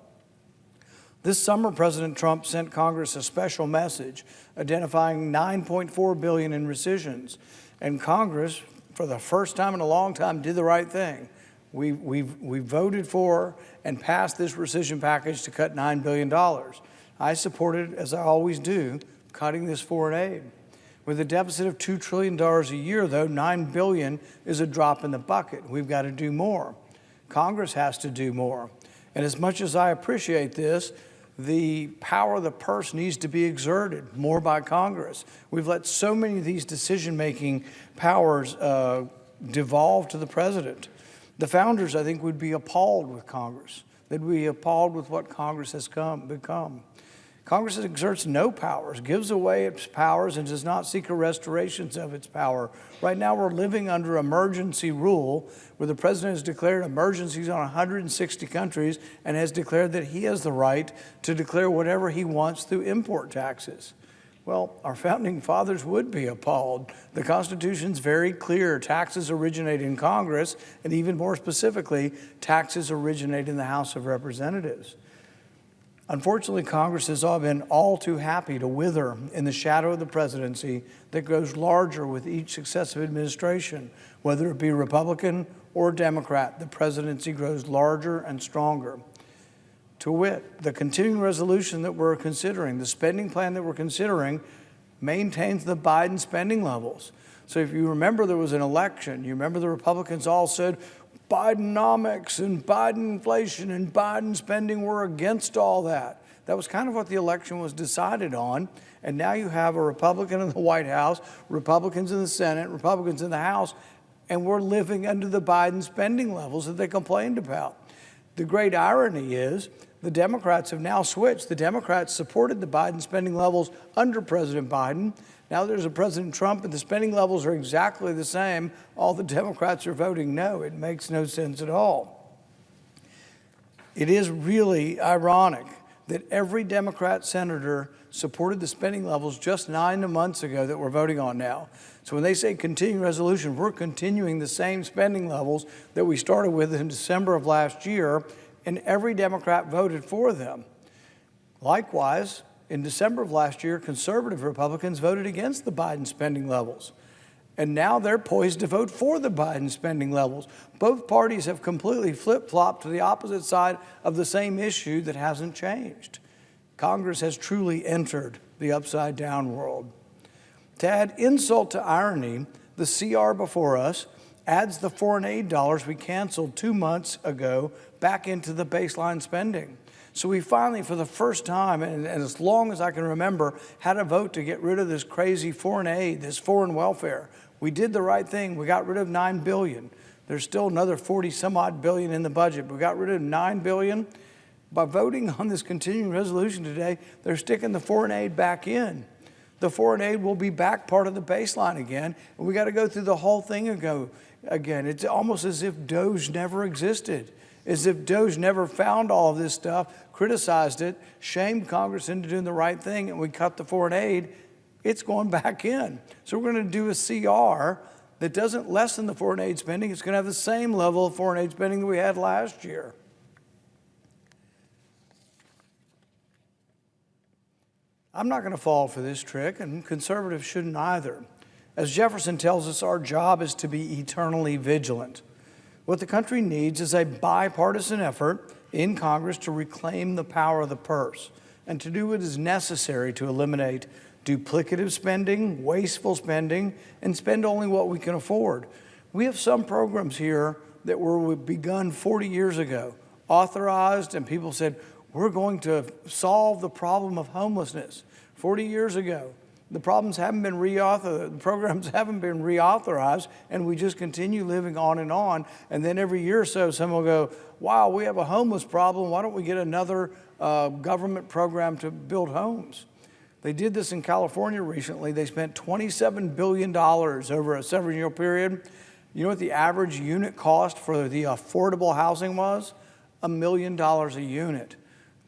This summer, President Trump sent Congress a special message identifying $9.4 billion in rescissions. And Congress, for the first time in a long time, did the right thing. We voted for and passed this rescission package to cut $9 billion. I supported, as I always do, cutting this foreign aid. With a deficit of $2 trillion a year, though, $9 billion is a drop in the bucket. We've got to do more. Congress has to do more. And as much as I appreciate this, the power of the purse needs to be exerted more by Congress. We've let so many of these decision-making powers devolve to the president. The founders, I think, would be appalled with Congress. They'd be appalled with what Congress has become. Congress exerts no powers, gives away its powers, and does not seek a restoration of its power. Right now, we're living under emergency rule, where the president has declared emergencies on 160 countries and has declared that he has the right to declare whatever he wants through import taxes. Well, our founding fathers would be appalled. The Constitution's very clear. Taxes originate in Congress, and even more specifically, taxes originate in the House of Representatives. Unfortunately, Congress has all been all too happy to wither in the shadow of the presidency that grows larger with each successive administration. Whether it be Republican or Democrat, the presidency grows larger and stronger. To wit, the continuing resolution that we're considering, the spending plan that we're considering, maintains the Biden spending levels. So if you remember there was an election, you remember the Republicans all said, Bidenomics and Biden inflation and Biden spending were against all that. That was kind of what the election was decided on. And now you have a Republican in the White House, Republicans in the Senate, Republicans in the House, and we're living under the Biden spending levels that they complained about. The great irony is the Democrats have now switched. The Democrats supported the Biden spending levels under President Biden. Now there's a President Trump and the spending levels are exactly the same. All the Democrats are voting no. It makes no sense at all. It is really ironic that every Democrat senator supported the spending levels just 9 months ago that we're voting on now. So when they say continuing resolution, we're continuing the same spending levels that we started with in December of last year, and every Democrat voted for them. Likewise, in December of last year, conservative Republicans voted against the Biden spending levels. And now they're poised to vote for the Biden spending levels. Both parties have completely flip-flopped to the opposite side of the same issue that hasn't changed. Congress has truly entered the upside-down world. To add insult to irony, the CR before us adds the foreign aid dollars we canceled 2 months ago back into the baseline spending. So we finally, for the first time, and as long as I can remember, had a vote to get rid of this crazy foreign aid, this foreign welfare. We did the right thing. We got rid of $9 billion. There's still another 40-some-odd billion in the budget. But we got rid of $9 billion. By voting on this continuing resolution today, they're sticking the foreign aid back in. The foreign aid will be back part of the baseline again, and we got to go through the whole thing again. It's almost as if DOGE never existed, as if DOGE never found all of this stuff, criticized it, shamed Congress into doing the right thing, and we cut the foreign aid. It's going back in. So we're going to do a CR that doesn't lessen the foreign aid spending. It's going to have the same level of foreign aid spending that we had last year. I'm not going to fall for this trick, and conservatives shouldn't either. As Jefferson tells us, our job is to be eternally vigilant. What the country needs is a bipartisan effort in Congress to reclaim the power of the purse and to do what is necessary to eliminate duplicative spending, wasteful spending, and spend only what we can afford. We have some programs here that were begun 40 years ago, authorized, and people said, we're going to solve the problem of homelessness 40 years ago. The programs haven't been reauthorized, and we just continue living on. And then every year or so, someone will go, wow, we have a homeless problem. Why don't we get another government program to build homes? They did this in California recently. They spent $27 billion over a several-year period. You know what the average unit cost for the affordable housing was? $1 million a unit.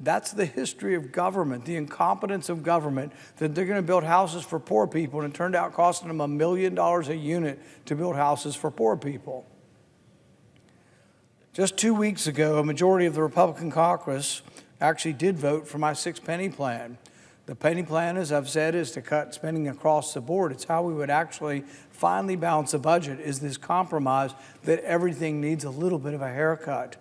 That's the history of government, the incompetence of government, that they're going to build houses for poor people, and it turned out costing them $1 million a unit to build houses for poor people. Just 2 weeks ago, a majority of the Republican caucus actually did vote for my 6-penny plan. The penny plan, as I've said, is to cut spending across the board. It's how we would actually finally balance the budget, is this compromise that everything needs a little bit of a haircut.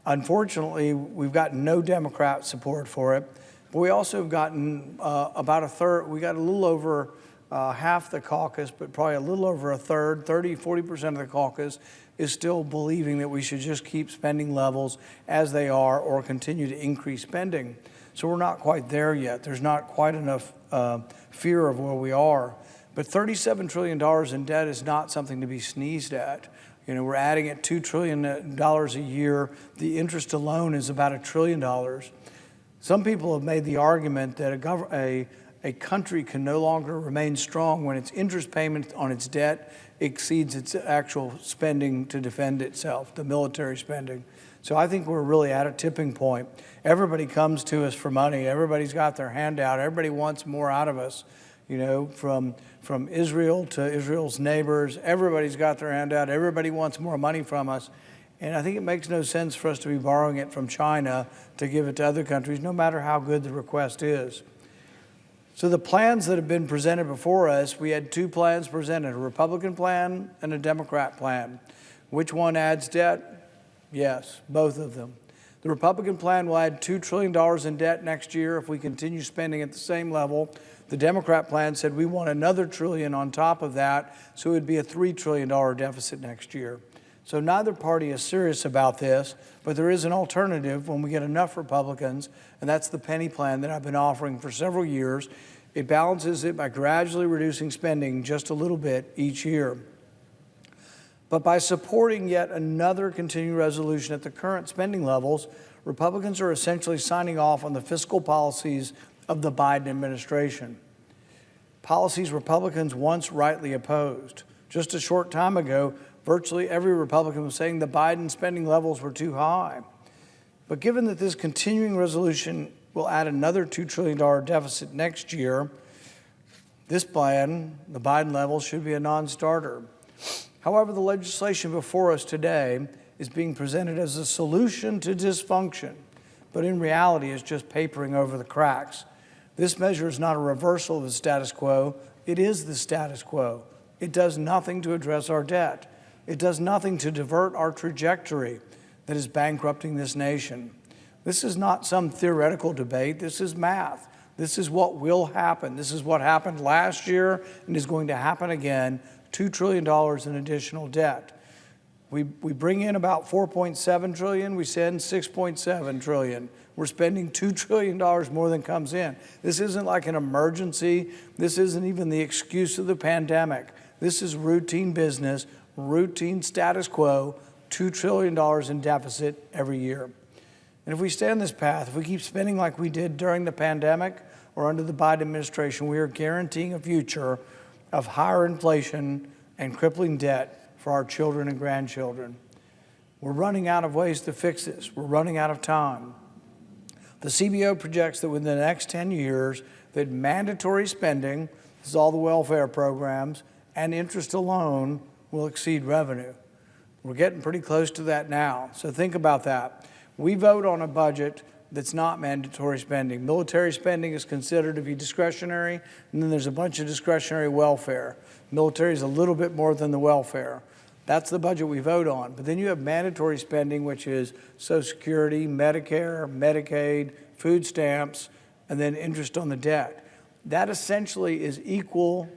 Unfortunately, we've gotten no Democrat support for it, but we also have gotten about a third. We got a little over half the caucus, but probably a little over a third, 40% of the caucus is still believing that we should just keep spending levels as they are or continue to increase spending. So we're not quite there yet. There's not quite enough fear of where we are. But $37 trillion in debt is not something to be sneezed at. You know, we're adding at $2 trillion a year. The interest alone is about $1 trillion. Some people have made the argument that a country can no longer remain strong when its interest payment on its debt exceeds its actual spending to defend itself, the military spending. So I think we're really at a tipping point. Everybody comes to us for money. Everybody's got their hand out. Everybody wants more out of us. You know, from Israel to Israel's neighbors, everybody's got their hand out. Everybody wants more money from us. And I think it makes no sense for us to be borrowing it from China to give it to other countries, no matter how good the request is. So the plans that have been presented before us, we had 2 plans presented, a Republican plan and a Democrat plan. Which one adds debt? Yes, both of them. The Republican plan will add $2 trillion in debt next year if we continue spending at the same level. The Democrat plan said we want another trillion on top of that, so it would be a $3 trillion deficit next year. So neither party is serious about this, but there is an alternative when we get enough Republicans, and that's the penny plan that I've been offering for several years. It balances it by gradually reducing spending just a little bit each year. But by supporting yet another continuing resolution at the current spending levels, Republicans are essentially signing off on the fiscal policies of the Biden administration. Policies Republicans once rightly opposed. Just a short time ago, virtually every Republican was saying the Biden spending levels were too high. But given that this continuing resolution will add another $2 trillion deficit next year, this plan, the Biden levels, should be a non-starter. However, the legislation before us today is being presented as a solution to dysfunction, but in reality is just papering over the cracks. This measure is not a reversal of the status quo. It is the status quo. It does nothing to address our debt. It does nothing to divert our trajectory that is bankrupting this nation. This is not some theoretical debate. This is math. This is what will happen. This is what happened last year and is going to happen again. $2 trillion in additional debt. We bring in about $4.7 trillion, we send $6.7 trillion. We're spending $2 trillion more than comes in. This isn't like an emergency. This isn't even the excuse of the pandemic. This is routine business, routine status quo, $2 trillion in deficit every year. And if we stay on this path, if we keep spending like we did during the pandemic or under the Biden administration, we are guaranteeing a future of higher inflation and crippling debt for our children and grandchildren. We're running out of ways to fix this. We're running out of time. The CBO projects that within the next 10 years, that mandatory spending, this is all the welfare programs, and interest alone will exceed revenue. We're getting pretty close to that now, so think about that. We vote on a budget that's not mandatory spending. Military spending is considered to be discretionary, and then there's a bunch of discretionary welfare. Military is a little bit more than the welfare. That's the budget we vote on. But then you have mandatory spending, which is Social Security, Medicare, Medicaid, food stamps, and then interest on the debt. That essentially is equal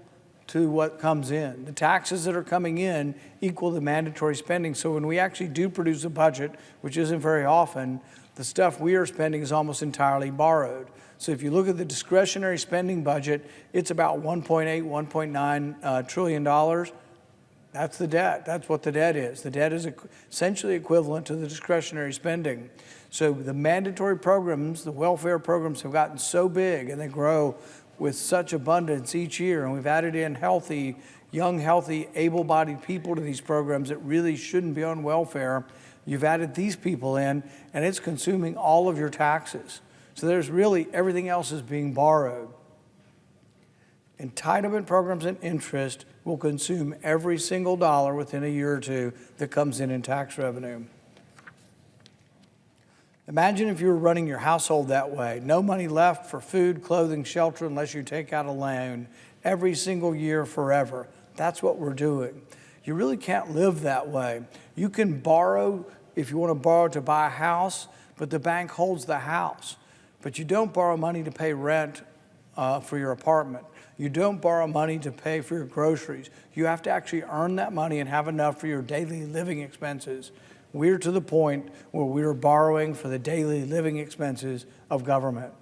to what comes in. The taxes that are coming in equal the mandatory spending. So when we actually do produce a budget, which isn't very often, the stuff we are spending is almost entirely borrowed. So if you look at the discretionary spending budget, it's about $1.8, $1.9 trillion. That's the debt. That's what the debt is. The debt is essentially equivalent to the discretionary spending. So the mandatory programs, the welfare programs have gotten so big and they grow with such abundance each year, and we've added in healthy, young, healthy, able-bodied people to these programs that really shouldn't be on welfare. You've added these people in, and it's consuming all of your taxes. So there's really, everything else is being borrowed. Entitlement programs and interest will consume every single dollar within a year or two that comes in tax revenue. Imagine if you were running your household that way. No money left for food, clothing, shelter unless you take out a loan every single year forever. That's what we're doing. You really can't live that way. You can borrow if you want to borrow to buy a house, but the bank holds the house. But you don't borrow money to pay rent for your apartment. You don't borrow money to pay for your groceries. You have to actually earn that money and have enough for your daily living expenses. We're to the point where we're borrowing for the daily living expenses of government.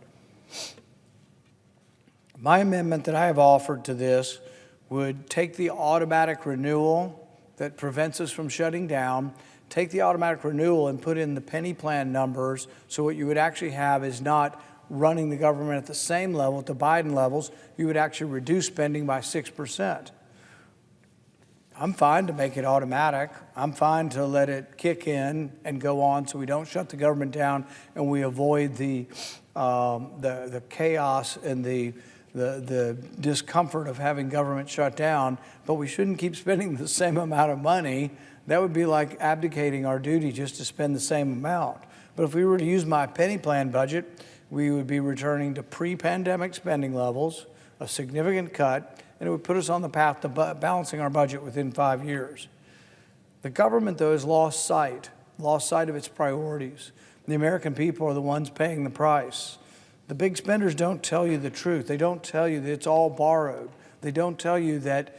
My amendment that I have offered to this would take the automatic renewal that prevents us from shutting down, take the automatic renewal and put in the penny plan numbers, so what you would actually have is not running the government at the same level, at the Biden levels. You would actually reduce spending by 6%. I'm fine to make it automatic. I'm fine to let it kick in and go on so we don't shut the government down and we avoid the chaos and the discomfort of having government shut down, but we shouldn't keep spending the same amount of money. That would be like abdicating our duty just to spend the same amount. But if we were to use my penny plan budget, we would be returning to pre-pandemic spending levels, a significant cut, and it would put us on the path to balancing our budget within 5 years. The government, though, has lost sight of its priorities. The American people are the ones paying the price. The big spenders don't tell you the truth. They don't tell you that it's all borrowed. They don't tell you that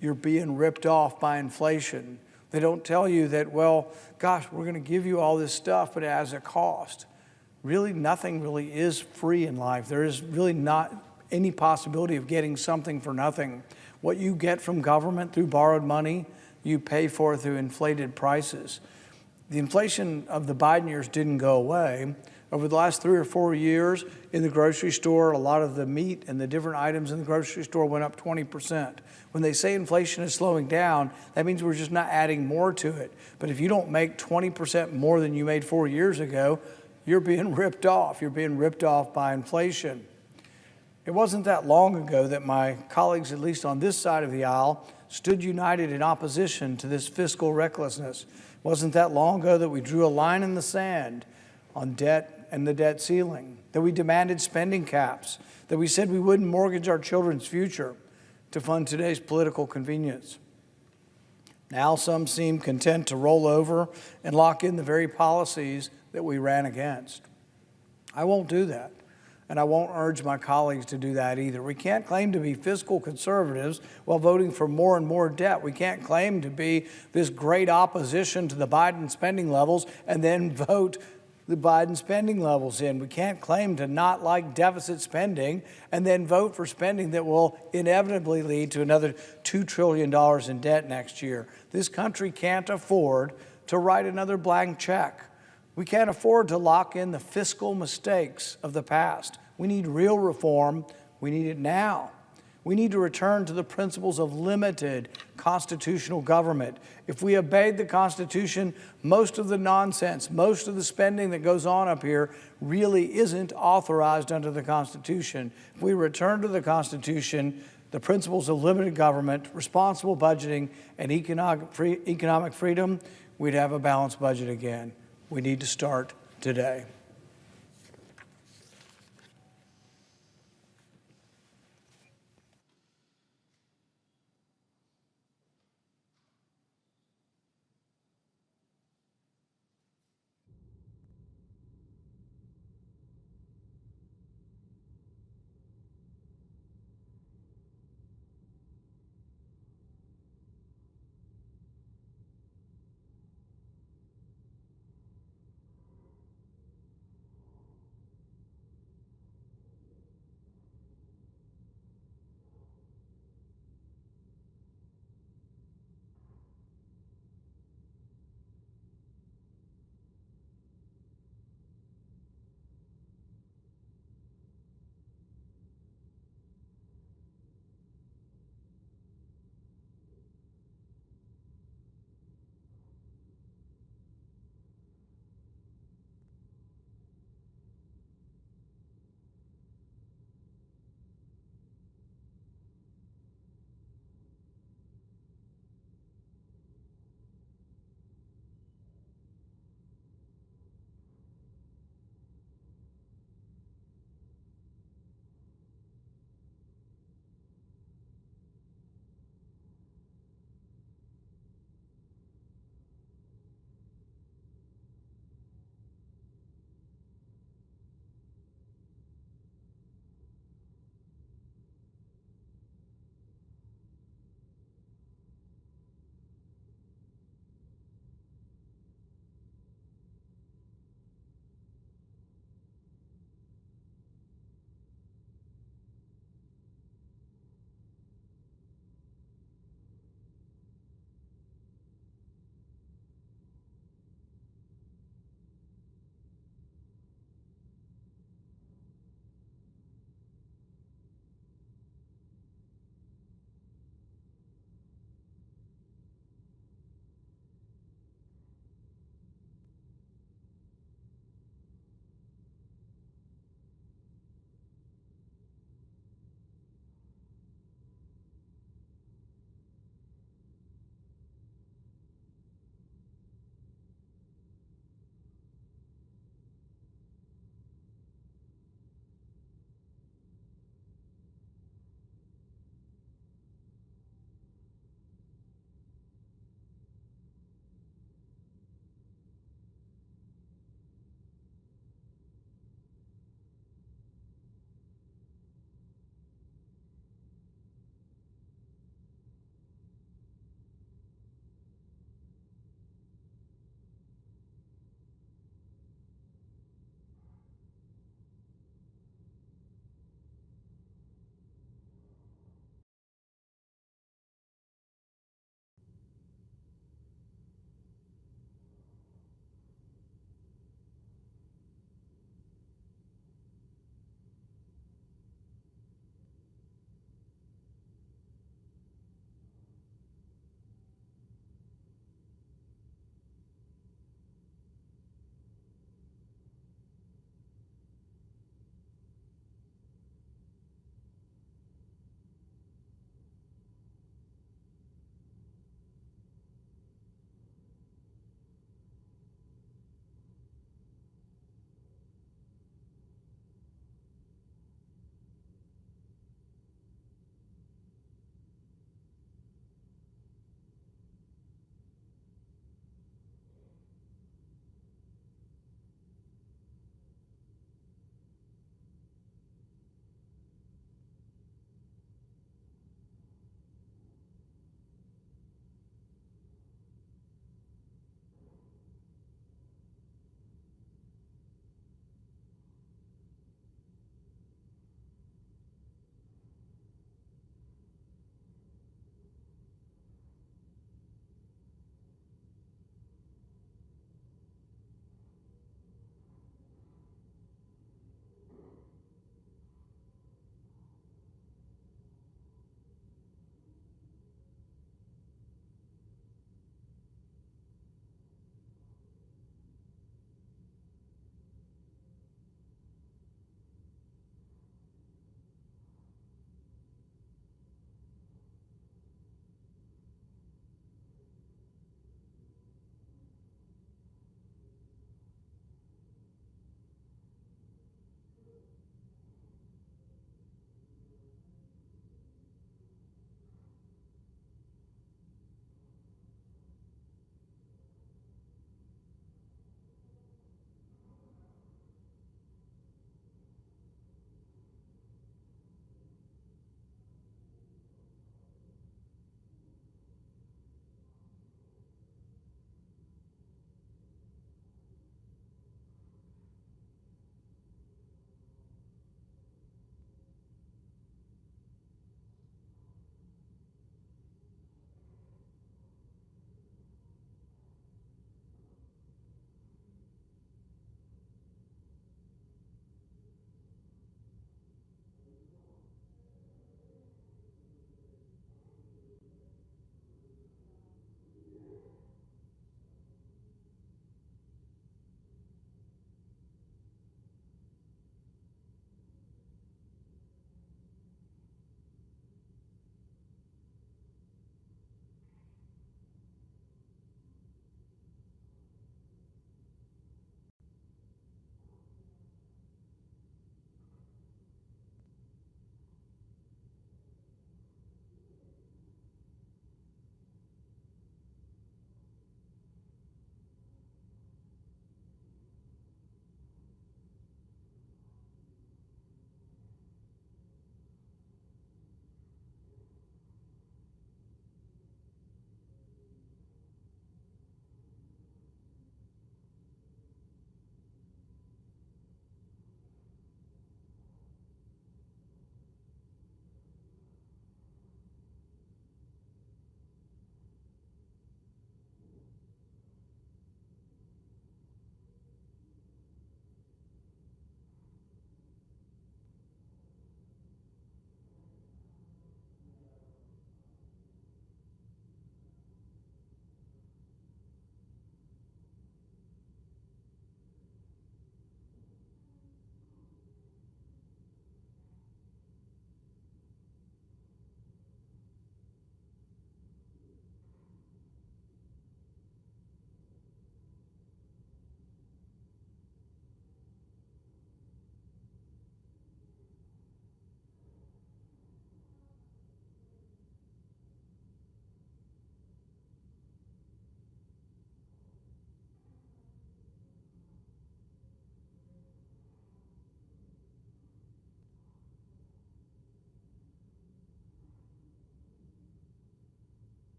you're being ripped off by inflation. They don't tell you that, well, gosh, we're going to give you all this stuff, but it has a cost. Really, nothing really is free in life. There is really not any possibility of getting something for nothing. What you get from government through borrowed money, you pay for through inflated prices. The inflation of the Biden years didn't go away. Over the last 3 or 4 years in the grocery store, a lot of the meat and the different items in the grocery store went up 20%. When they say inflation is slowing down, that means we're just not adding more to it. But if you don't make 20% more than you made 4 years ago, you're being ripped off. You're being ripped off by inflation. It wasn't that long ago that my colleagues, at least on this side of the aisle, stood united in opposition to this fiscal recklessness. It wasn't that long ago that we drew a line in the sand on debt and the debt ceiling, that we demanded spending caps, that we said we wouldn't mortgage our children's future to fund today's political convenience. Now some seem content to roll over and lock in the very policies that we ran against. I won't do that. And I won't urge my colleagues to do that either. We can't claim to be fiscal conservatives while voting for more and more debt. We can't claim to be this great opposition to the Biden spending levels and then vote the Biden spending levels in. We can't claim to not like deficit spending and then vote for spending that will inevitably lead to another $2 trillion in debt next year. This country can't afford to write another blank check. We can't afford to lock in the fiscal mistakes of the past. We need real reform. We need it now. We need to return to the principles of limited constitutional government. If we obeyed the Constitution, most of the nonsense, most of the spending that goes on up here really isn't authorized under the Constitution. If we return to the Constitution, the principles of limited government, responsible budgeting, and economic freedom, we'd have a balanced budget again. We need to start today.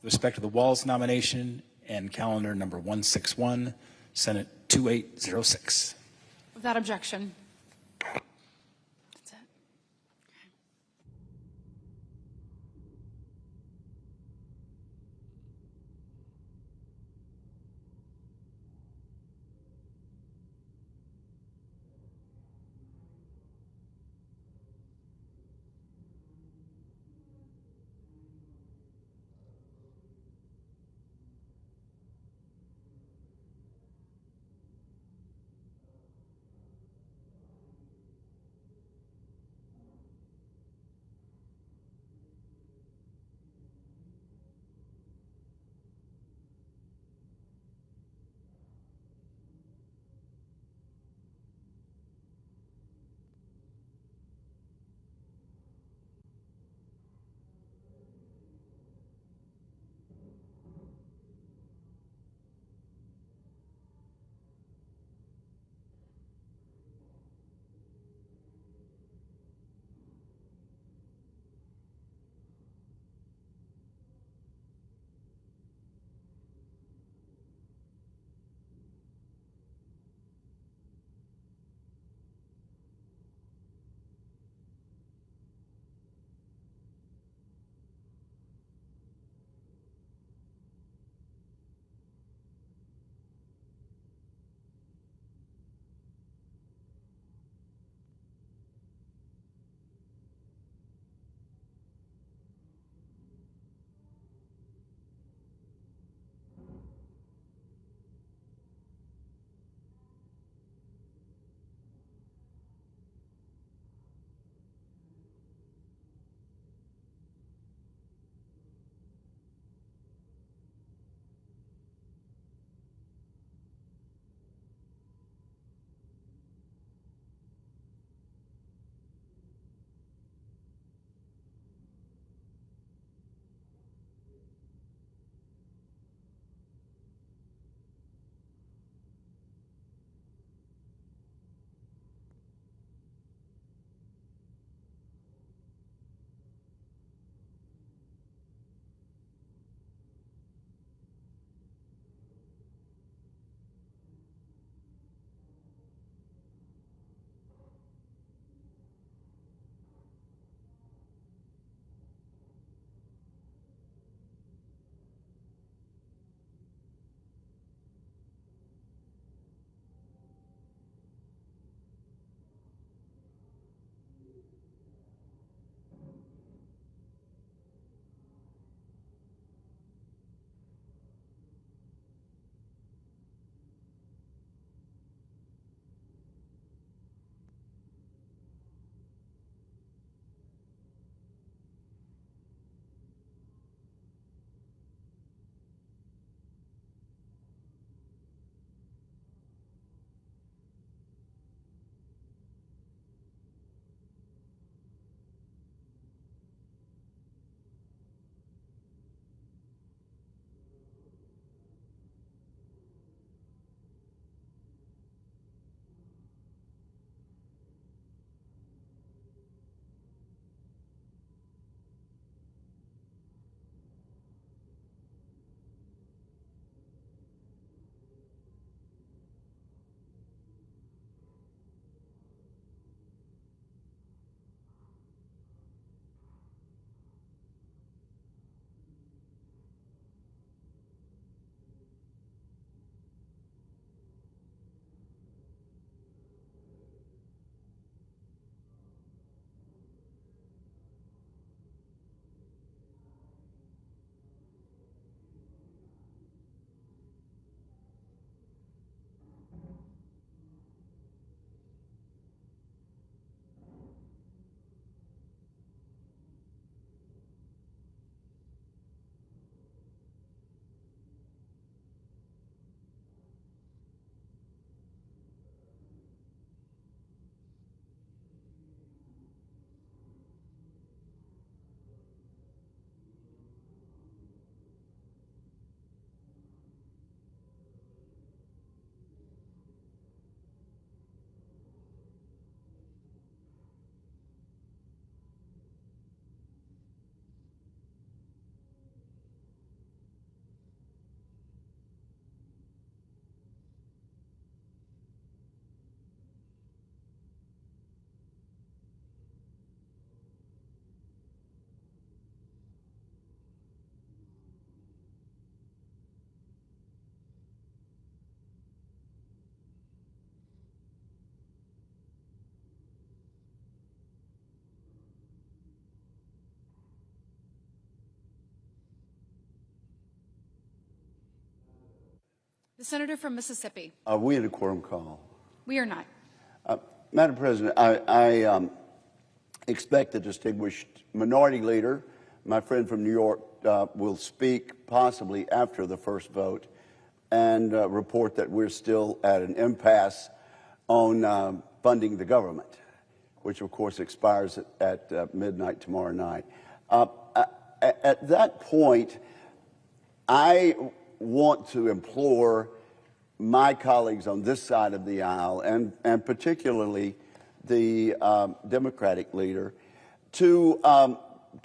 With respect to the Walls nomination and calendar number 161, Senate 2806. Without objection. That's it. The senator from Mississippi. Are we in a quorum call? We are not. Madam President, I expect the distinguished minority leader, my friend from New York, will speak possibly after the first vote and report that we're still at an impasse on funding the government, which of course expires at midnight tomorrow night. At that point, I want to implore my colleagues on this side of the aisle, and particularly the Democratic leader, to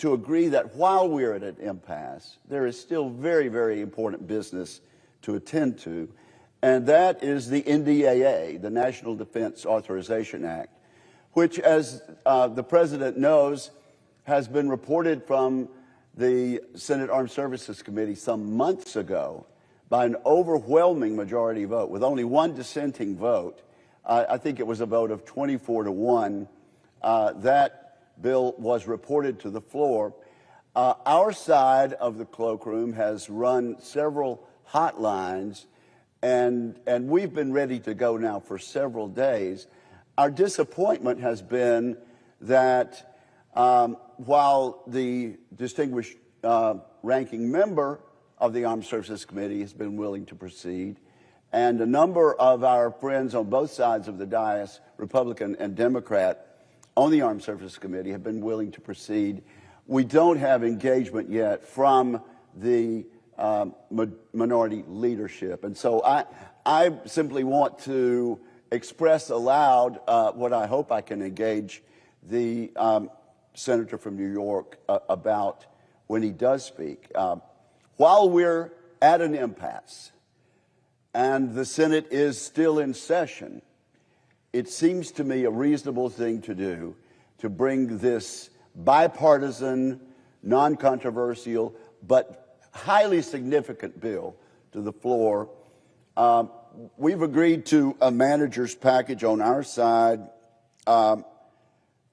agree that while we're at an impasse, there is still very, very important business to attend to, and that is the NDAA, the National Defense Authorization Act, which, as the President knows, has been reported from the Senate Armed Services Committee some months ago by an overwhelming majority vote, with only one dissenting vote. I think it was a vote of 24-1. That bill was reported to the floor. Our side of the cloakroom has run several hotlines, and we've been ready to go now for several days. Our disappointment has been that while the distinguished ranking member of the Armed Services Committee has been willing to proceed, and a number of our friends on both sides of the dais, Republican and Democrat, on the Armed Services Committee have been willing to proceed, we don't have engagement yet from the minority leadership. And so I simply want to express aloud what I hope I can engage the senator from New York about when he does speak. While we're at an impasse and the Senate is still in session, it seems to me a reasonable thing to do to bring this bipartisan, non-controversial, but highly significant bill to the floor. We've agreed to a manager's package on our side.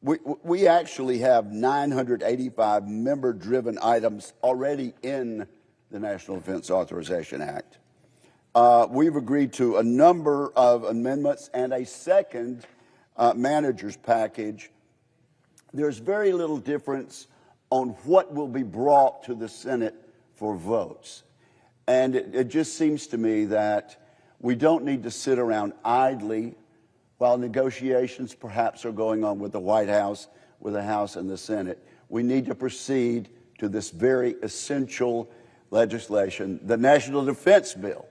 We actually have 985 member-driven items already in the National Defense Authorization Act. We've agreed to a number of amendments and a second manager's package. There's very little difference on what will be brought to the Senate for votes. And it just seems to me that we don't need to sit around idly while negotiations perhaps are going on with the White House, with the House and the Senate. We need to proceed to this very essential legislation, the National Defense Bill.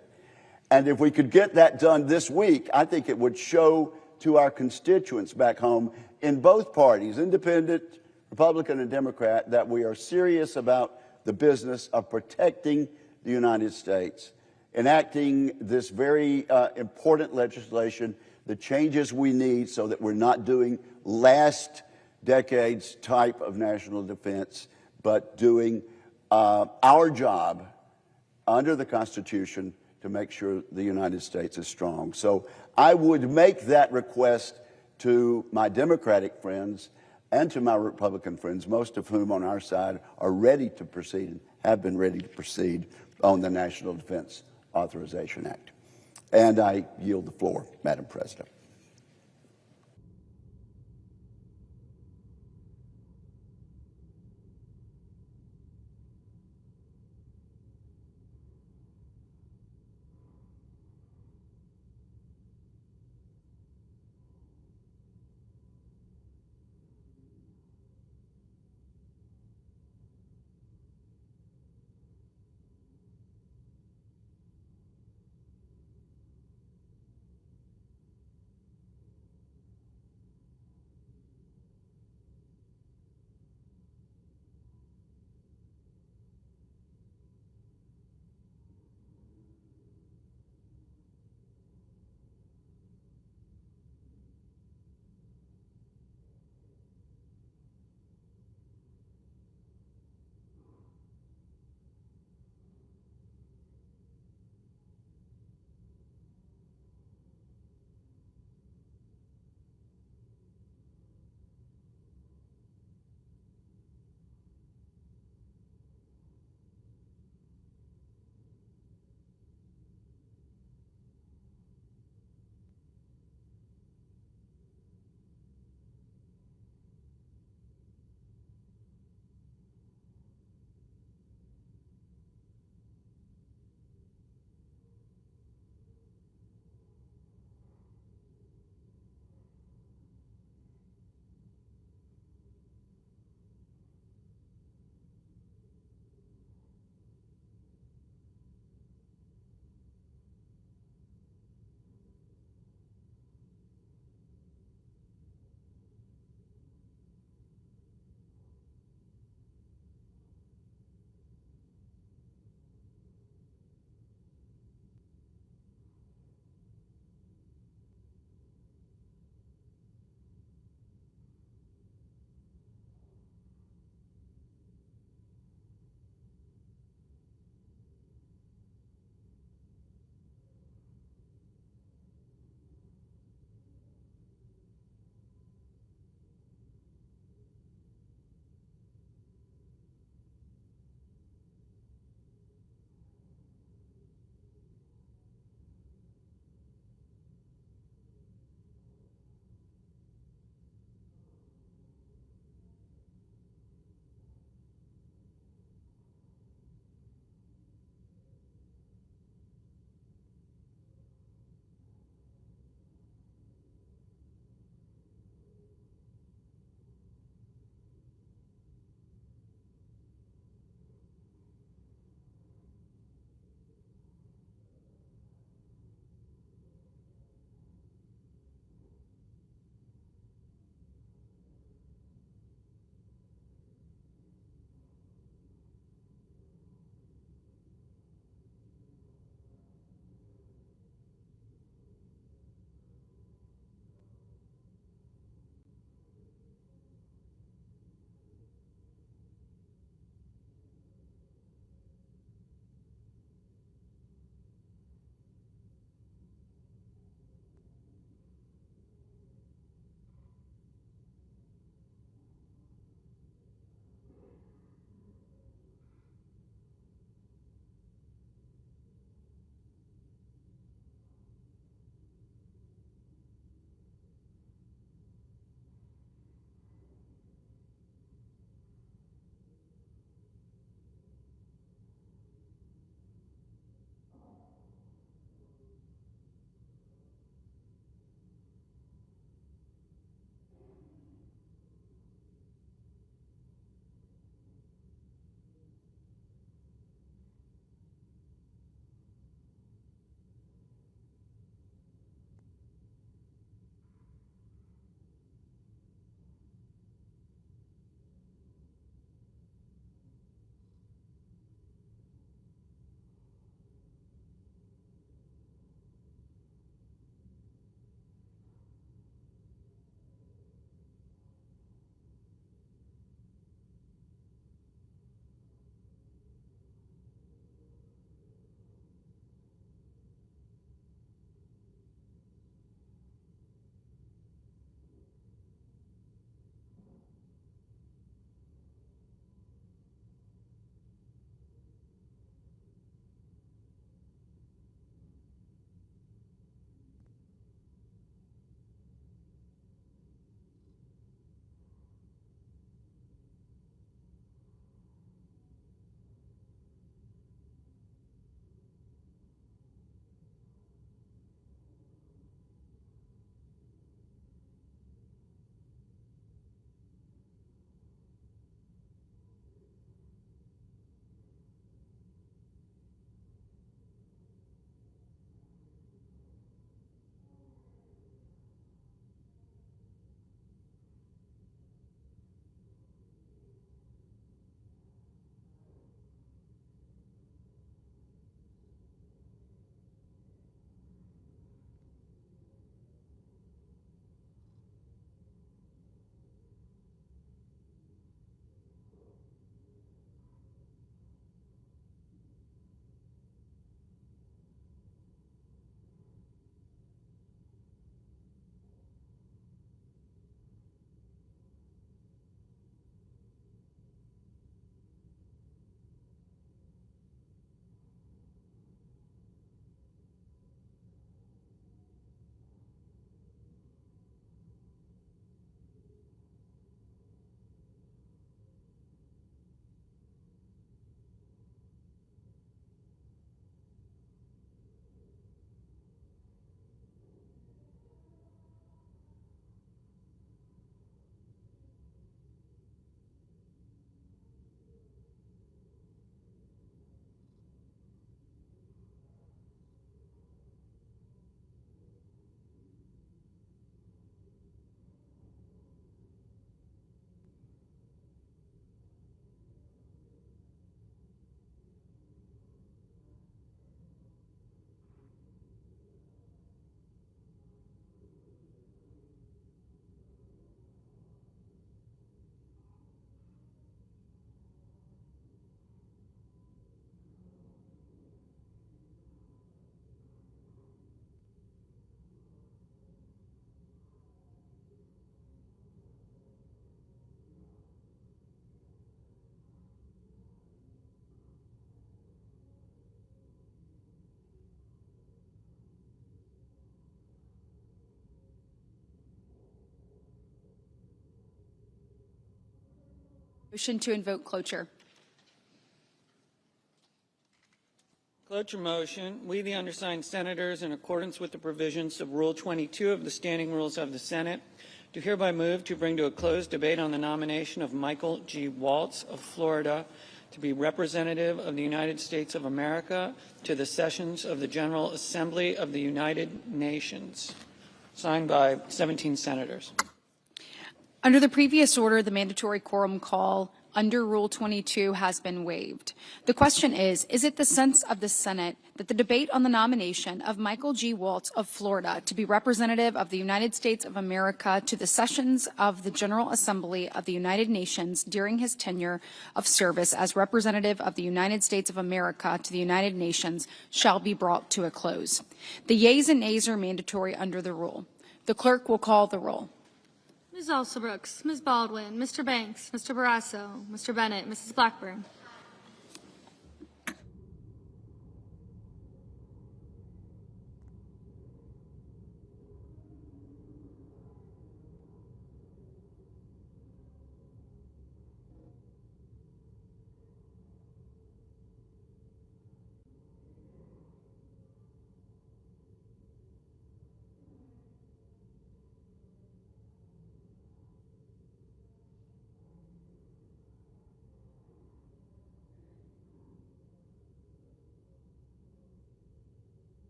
And if we could get that done this week, I think it would show to our constituents back home in both parties, independent, Republican and Democrat, that we are serious about the business of protecting the United States, enacting this very important legislation, the changes we need so that we're not doing last decade's type of national defense, but doing our job under the Constitution to make sure the United States is strong. So I would make that request to my Democratic friends and to my Republican friends, most of whom on our side are ready to proceed and have been ready to proceed on the National Defense Authorization Act. And I yield the floor, Madam President. Motion to invoke cloture. Cloture motion. We, the undersigned senators, in accordance with the provisions of Rule 22 of the Standing Rules of the Senate, do hereby move to bring to a close debate on the nomination of Michael G. Waltz of Florida to be representative of the United States of America to the sessions of the General Assembly of the United Nations. Signed by 17 senators. Under the previous order, the mandatory quorum call under Rule 22 has been waived. The question is it the sense of the Senate that the debate on the nomination of Michael G. Waltz of Florida to be representative of the United States of America to the sessions of the General Assembly of the United Nations during his tenure of service as representative of the United States of America to the United Nations shall be brought to a close? The yeas and nays are mandatory under the rule. The clerk will call the roll. Ms. Alsobrooks, Ms. Baldwin, Mr. Banks, Mr. Barrasso, Mr. Bennett, Mrs. Blackburn.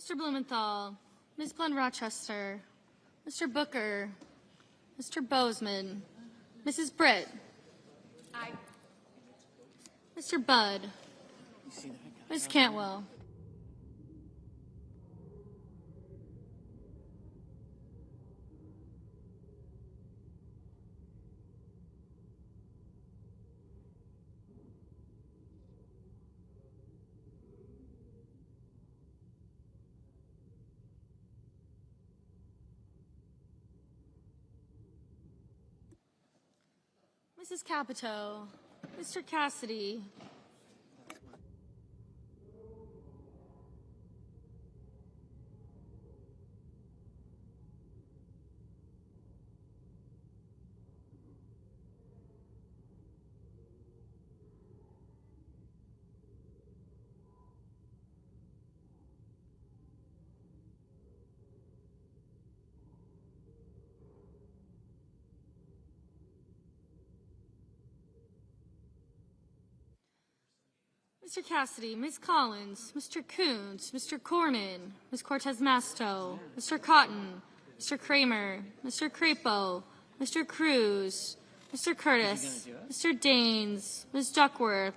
Mr. Blumenthal, Ms. Glenn Rochester, Mr. Booker, Mr. Bozeman, Mrs. Britt. Aye. Mr. Budd, Ms. Cantwell. Mrs. Capito, Mr. Cassidy, Mr. Cassidy, Ms. Collins, Mr. Coons, Mr. Cornyn, Ms. Cortez Masto, Mr. Cotton, Mr. Kramer, Mr. Crapo, Mr. Cruz, Mr. Curtis, Mr. Daines, Ms. Duckworth,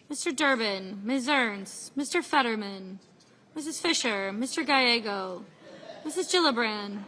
Mr. Durbin, Ms. Ernst, Mr. Fetterman, Mrs. Fisher, Mr. Gallego, Mrs. Gillibrand.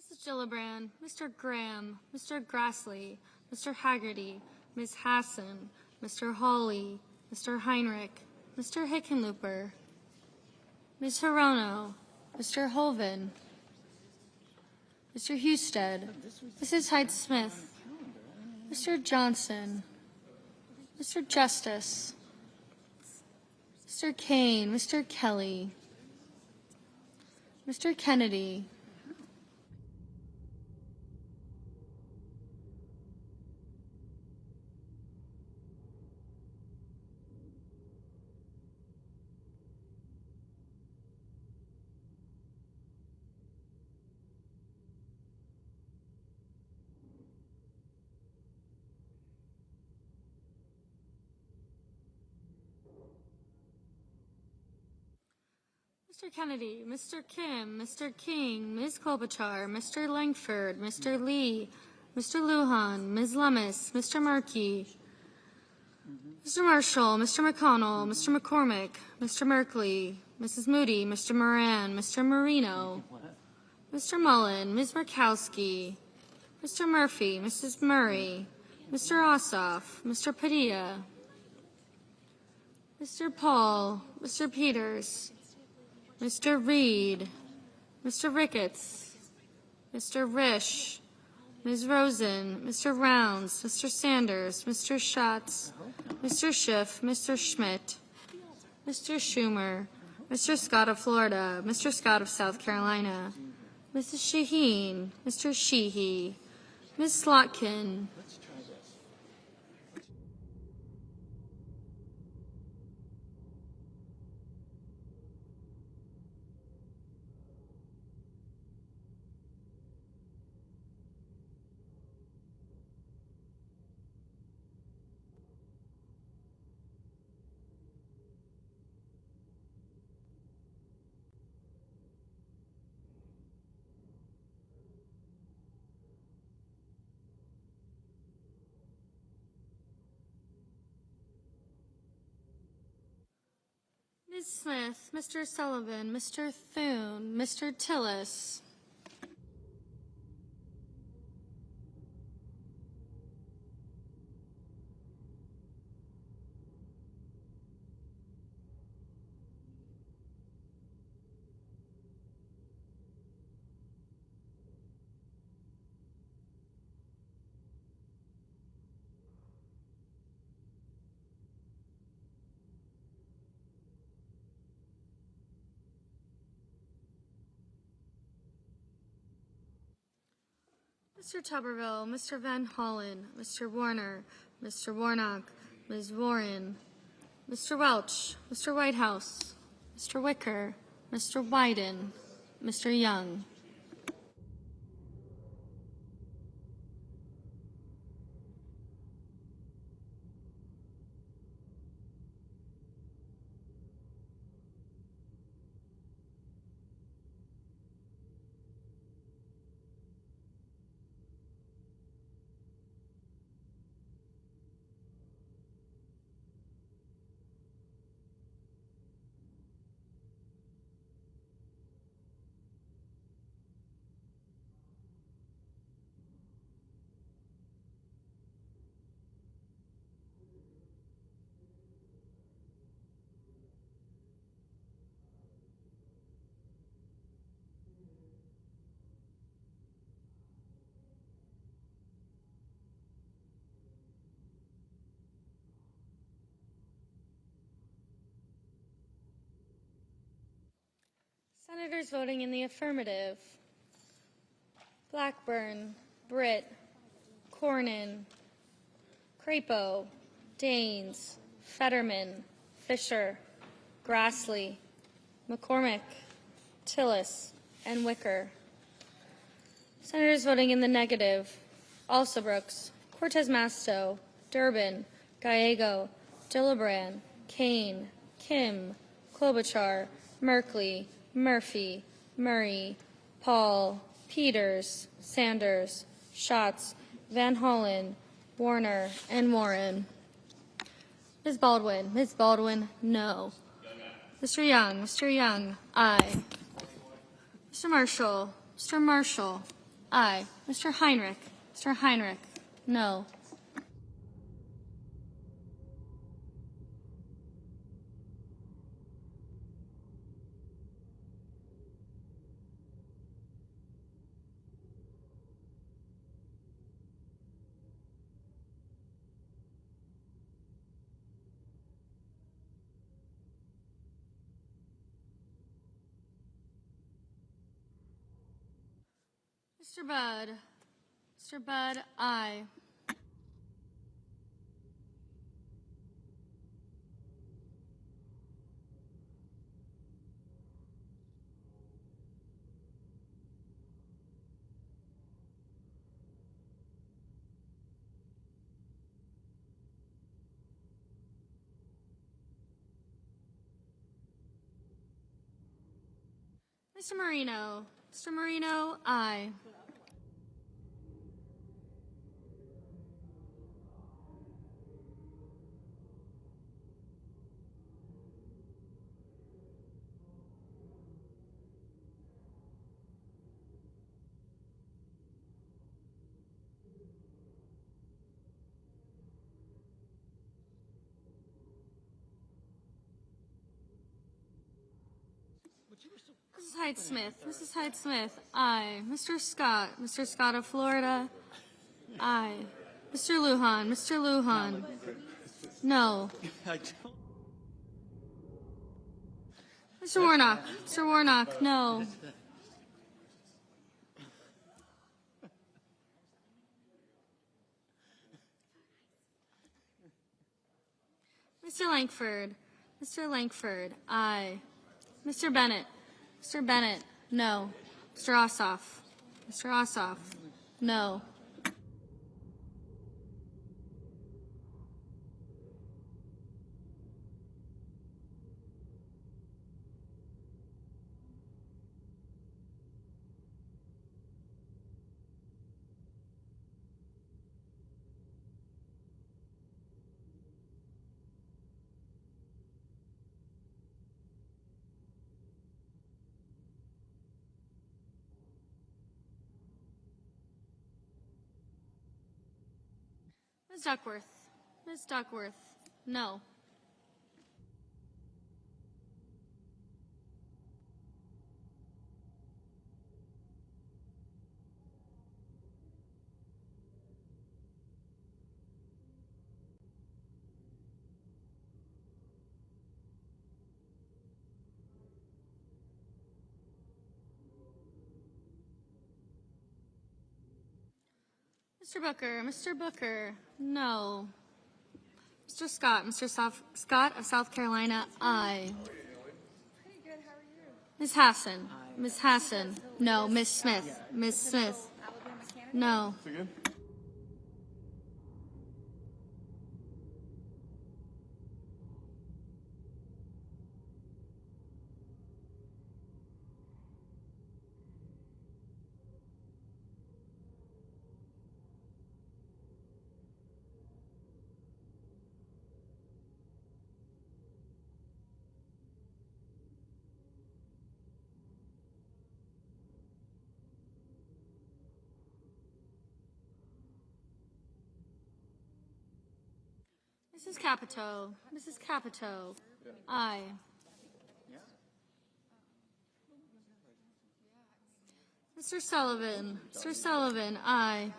Mrs. Gillibrand, Mr. Graham, Mr. Grassley, Mr. Haggerty, Ms. Hassan, Mr. Hawley, Mr. Heinrich, Mr. Hickenlooper, Ms. Hirono, Mr. Holven, Mr. Husted, Mrs. Hyde-Smith, Mr. Johnson, Mr. Justice, Mr. Kane, Mr. Kelly, Mr. Kennedy, Mr. Kennedy, Mr. Kim, Mr. King, Ms. Klobuchar, Mr. Langford, Mr. Lee, Mr. Lujan, Ms. Lummis, Mr. Markey, Mr. Marshall, Mr. McConnell, Mr. McCormick, Mr. Merkley, Mrs. Moody, Mr. Moran, Mr. Marino, Mr. Mullen, Ms. Murkowski, Mr. Murphy, Mrs. Murray, Mr. Ossoff, Mr. Padilla, Mr. Paul, Mr. Peters, Mr. Reed, Mr. Ricketts, Mr. Risch, Ms. Rosen, Mr. Rounds, Mr. Sanders, Mr. Schatz, Mr. Schiff, Mr. Schmidt, Mr. Schumer, Mr. Scott of Florida, Mr. Scott of South Carolina, Mrs. Shaheen, Mr. Sheehy, Ms. Slotkin, Ms. Smith, Mr. Sullivan, Mr. Thune, Mr. Tillis, Mr. Tuberville, Mr. Van Hollen, Mr. Warner, Mr. Warnock, Ms. Warren, Mr. Welch, Mr. Whitehouse, Mr. Wicker, Mr. Wyden, Mr. Young. Senators voting in the affirmative: Blackburn, Britt, Cornyn, Crapo, Daines, Fetterman, Fisher, Grassley, McCormick, Tillis, and Wicker. Senators voting in the negative: Alsobrooks, Cortez Masto, Durbin, Gallego, Gillibrand, Kane, Kim, Klobuchar, Merkley, Murphy, Murray, Paul, Peters, Sanders, Schatz, Van Hollen, Warner, and Warren. Ms. Baldwin, no. Mr. Young, aye. Mr. Marshall, Aye. Mr. Heinrich? Mr. Heinrich? No. Mr. Budd? Mr. Budd? Aye. Mr. Marino? Mr. Marino? Aye. Mrs. Hyde-Smith? Mrs. Hyde-Smith? Aye. Mr. Scott? Mr. Scott of Florida? Aye. Mr. Lujan? Mr. Lujan? No. Mr. Warnock? Mr. Warnock? No. Mr. Langford? Mr. Langford? Aye. Mr. Bennett? Mr. Bennett? No. Mr. Ossoff? Mr. Ossoff? No. Ms. Duckworth? Ms. Duckworth? No. Mr. Booker? Mr. Booker? No. Mr. Scott? Scott of South Carolina? Aye. Ms. Hassan? Ms. Hassan? No. Ms. Smith? Ms. Smith? No. Mrs. Capito? Mrs. Capito? Aye. Mr. Sullivan? Mr. Sullivan? Aye.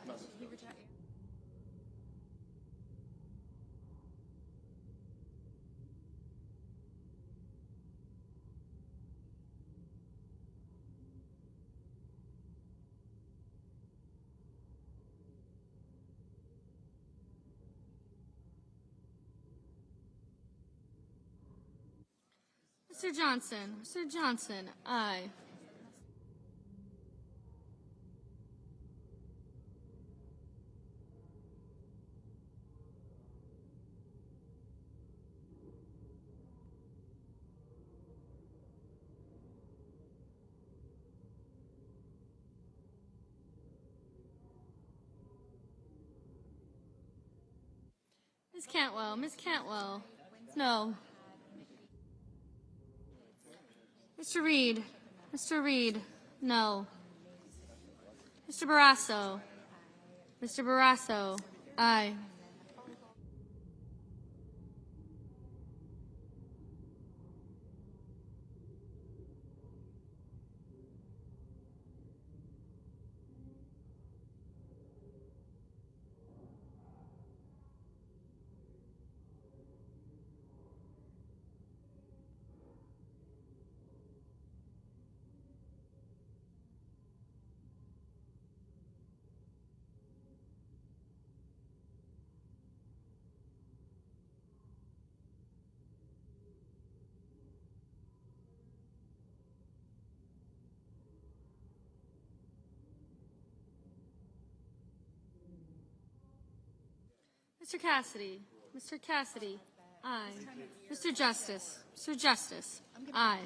Mr. Johnson? Mr. Johnson? Aye. Ms. Cantwell? Ms. Cantwell? No. Mr. Reed? Mr. Reed? No. Mr. Barrasso. Mr. Barrasso. Aye. Mr. Cassidy. Mr. Cassidy. Aye. Mr. Justice. Mr. Justice. Aye.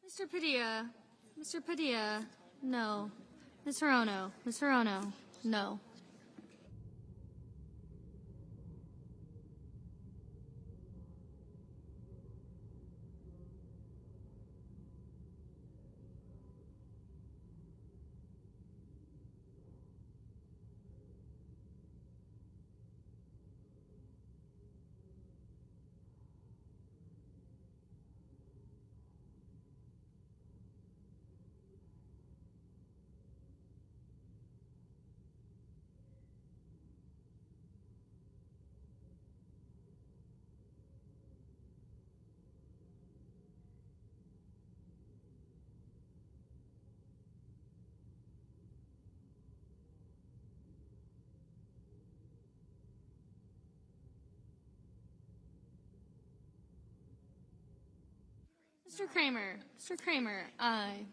Mr. Padilla. Mr. Padilla. No. Ms. Hirono. Ms. Hirono. No. Mr. Kramer. Mr. Kramer. Aye.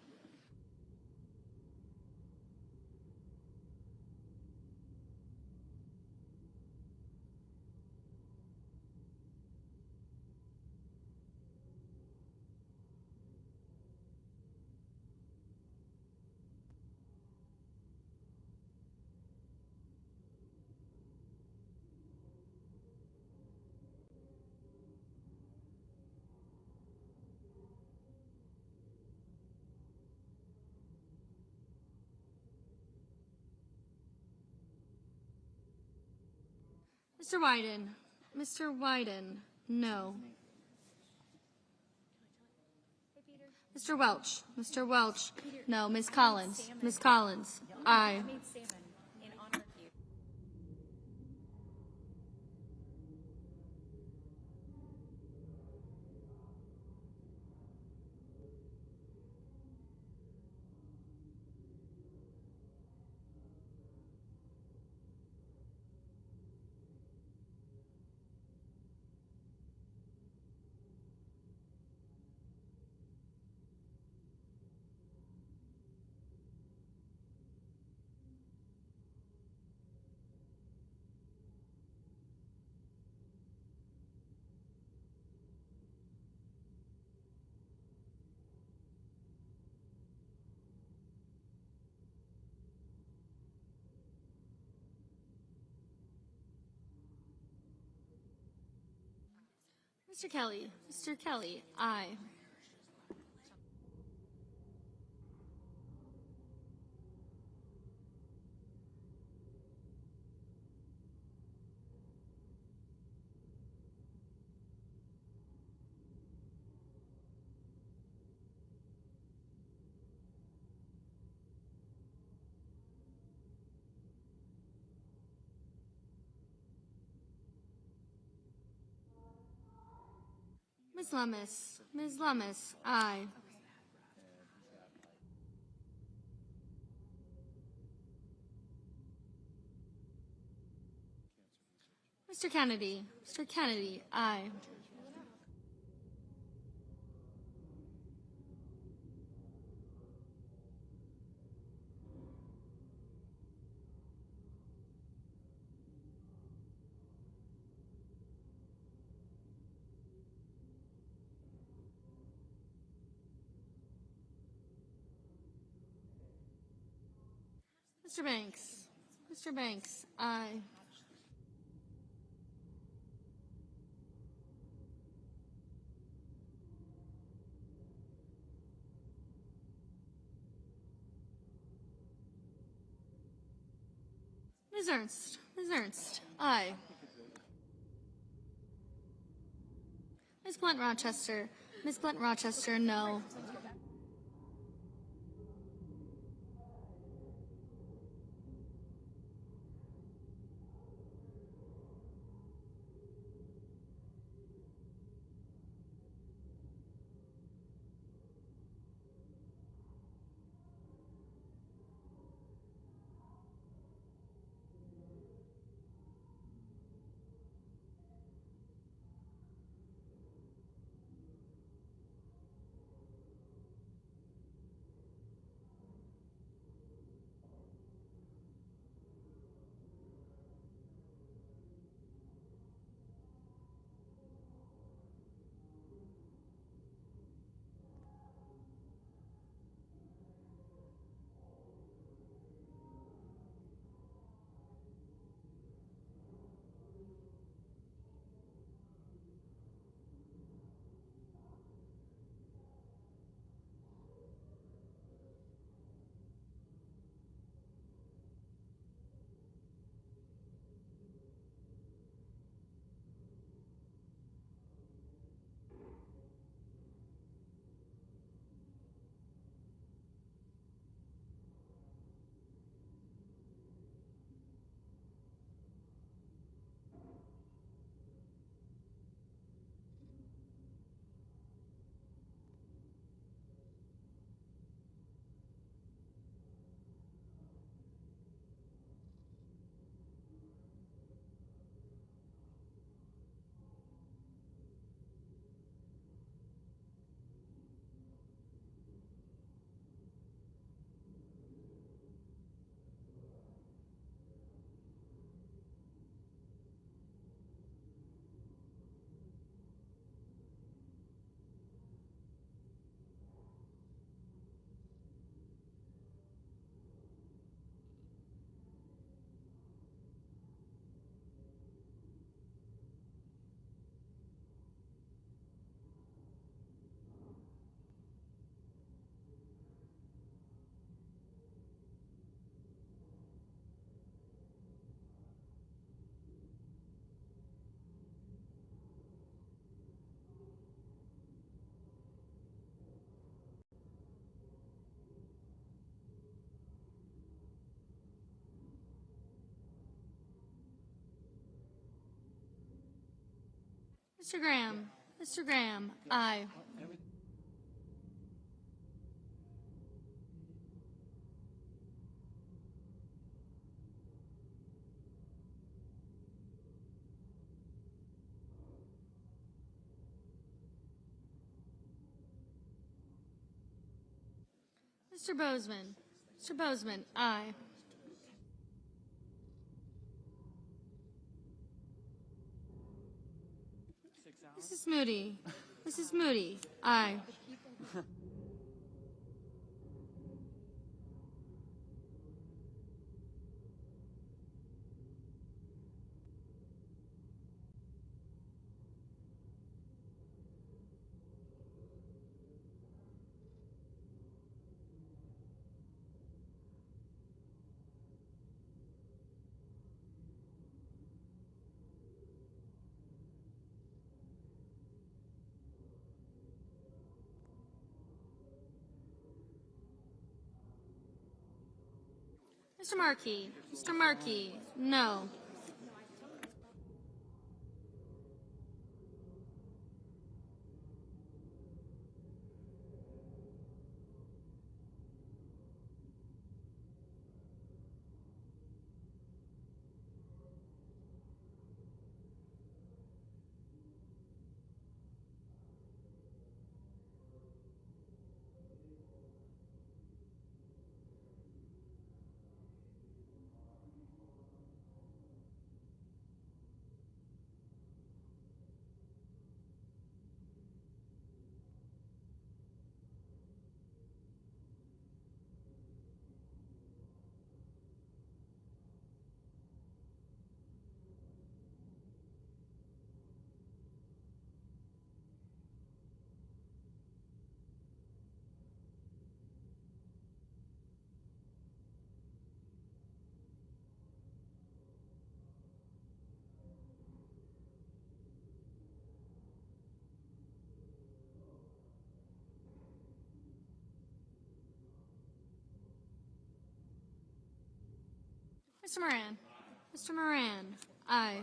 Mr. Wyden. Mr. Wyden. No. Mr. Welch. Mr. Welch. No. Ms. Collins. Ms. Collins. Aye. Mr. Kelly. Mr. Kelly. Aye. Ms. Lummis. Ms. Lummis, aye. Mr. Kennedy. Mr. Kennedy, aye. Mr. Banks. Mr. Banks, aye. Ms. Ernst. Ms. Ernst, aye. Ms. Blunt Rochester. Ms. Blunt Rochester, no. Mr. Graham. Mr. Graham, aye. Mr. Bozeman. Mr. Bozeman, aye. Mrs. Moody. Mrs. Moody, aye. Mr. Markey. Mr. Markey, no. Mr. Moran. Mr. Moran. Aye.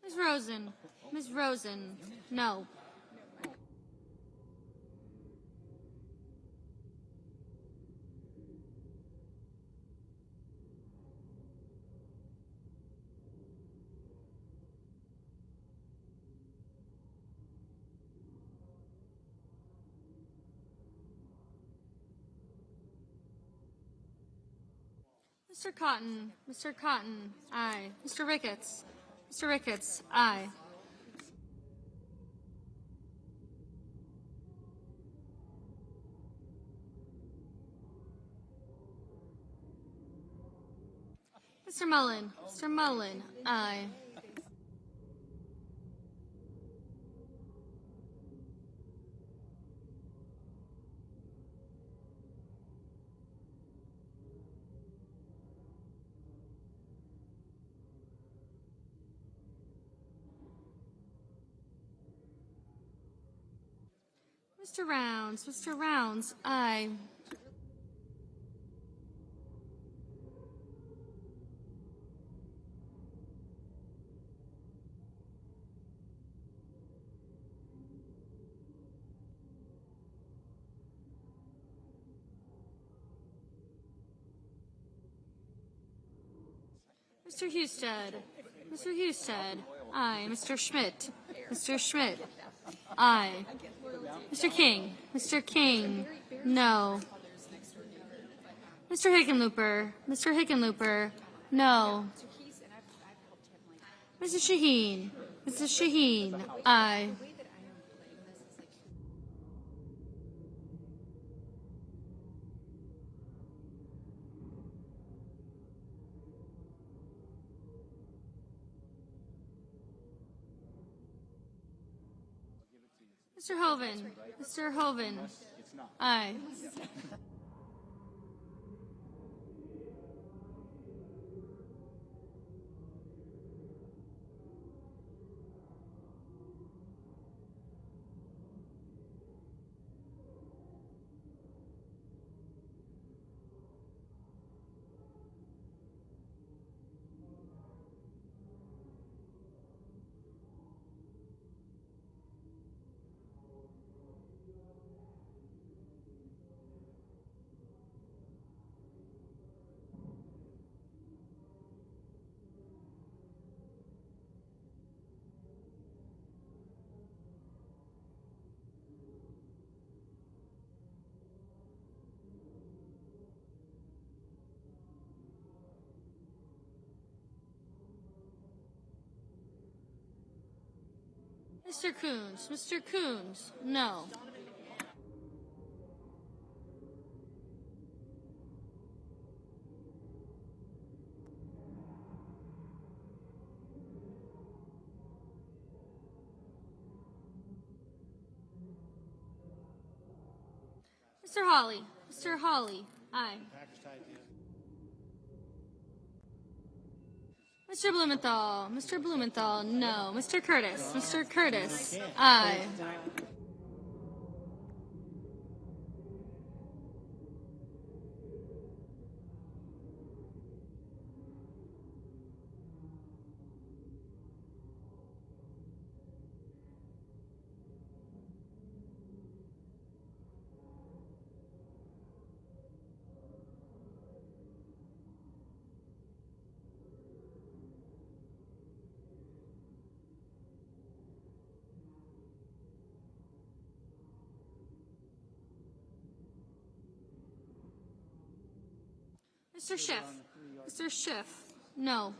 Ms. Rosen. Ms. Rosen. No. Mr. Cotton. Mr. Cotton. Aye. Mr. Ricketts. Mr. Ricketts. Aye. Mr. Mullen. Mr. Mullen. Aye. Mr. Rounds. Mr. Rounds. Aye. Mr. Husted. Mr. Husted. Aye. Mr. Schmidt. Mr. Schmidt. Aye. Mr. King. Mr. King. No. Mr. Hickenlooper. Mr. Hickenlooper. No. Mrs. Shaheen. Mrs. Shaheen. Aye. Mr. Hoven. Mr. Hoven. Aye. Mr. Coons. Mr. Coons. No. Mr. Hawley. Mr. Hawley. Aye. Mr. Blumenthal. Mr. Blumenthal. No. Mr. Curtis. Mr. Curtis. Aye. Mr. Schiff. Mr. Schiff. No.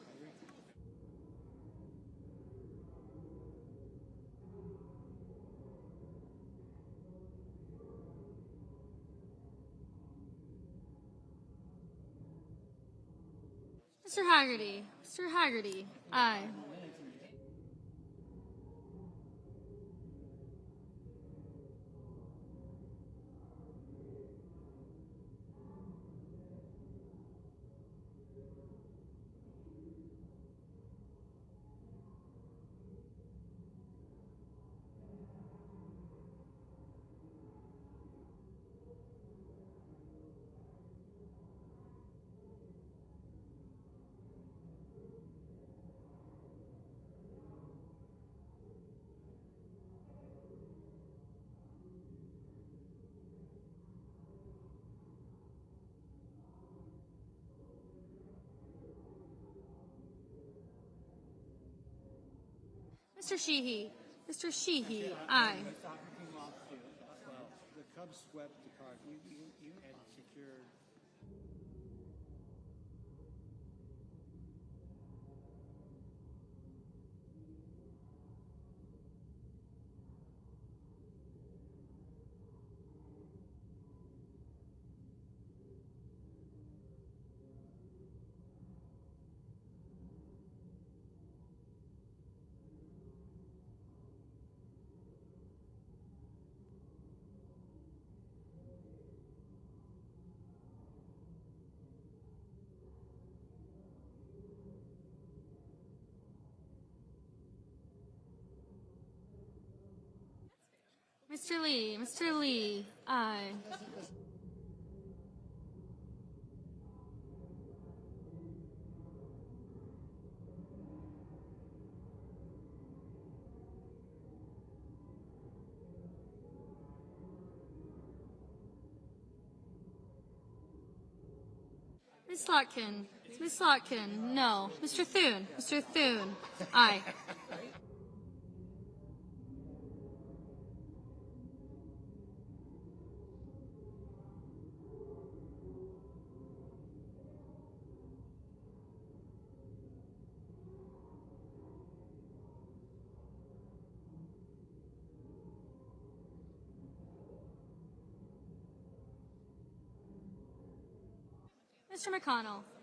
Mr. Haggerty. Mr. Haggerty. Aye. Mr. Sheehy. Mr. Sheehy, aye. The Cubs swept the card. You had secured. Mr. Lee, aye. Ms. Slotkin, no. Mr. Thune, aye.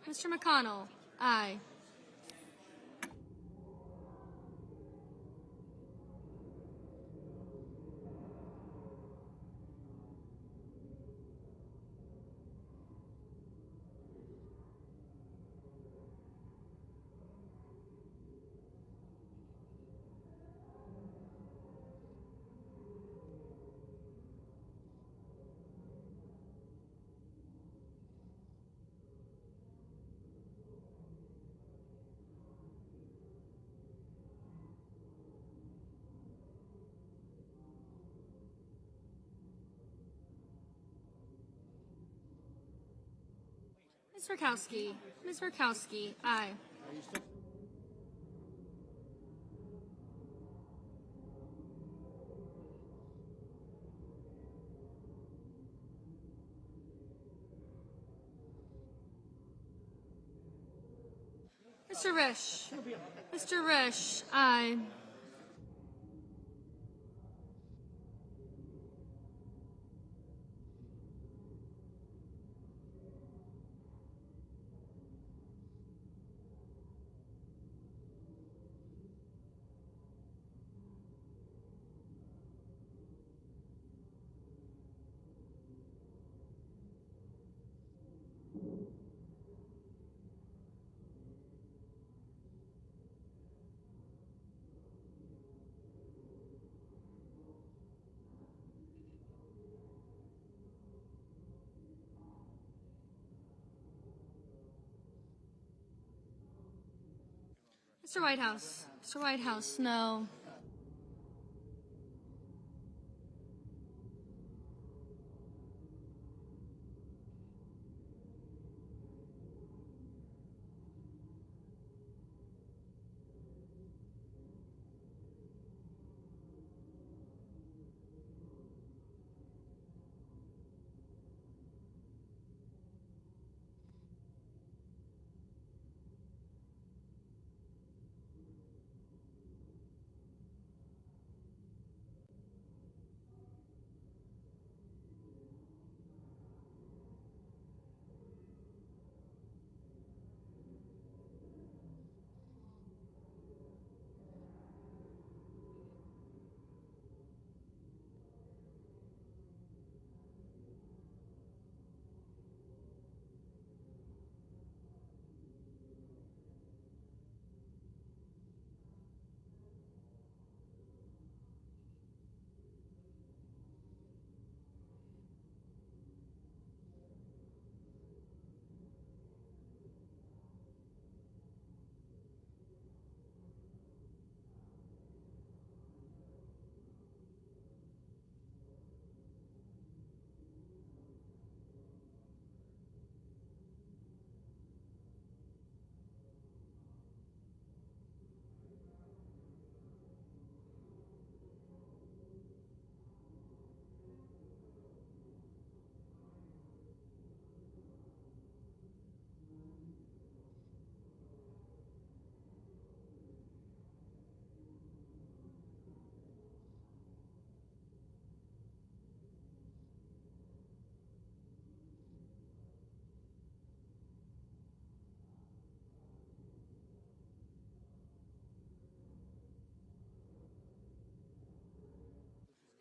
Mr. McConnell, aye. Ms. Murkowski, aye. Mr. Risch, aye. Mr. Whitehouse, no.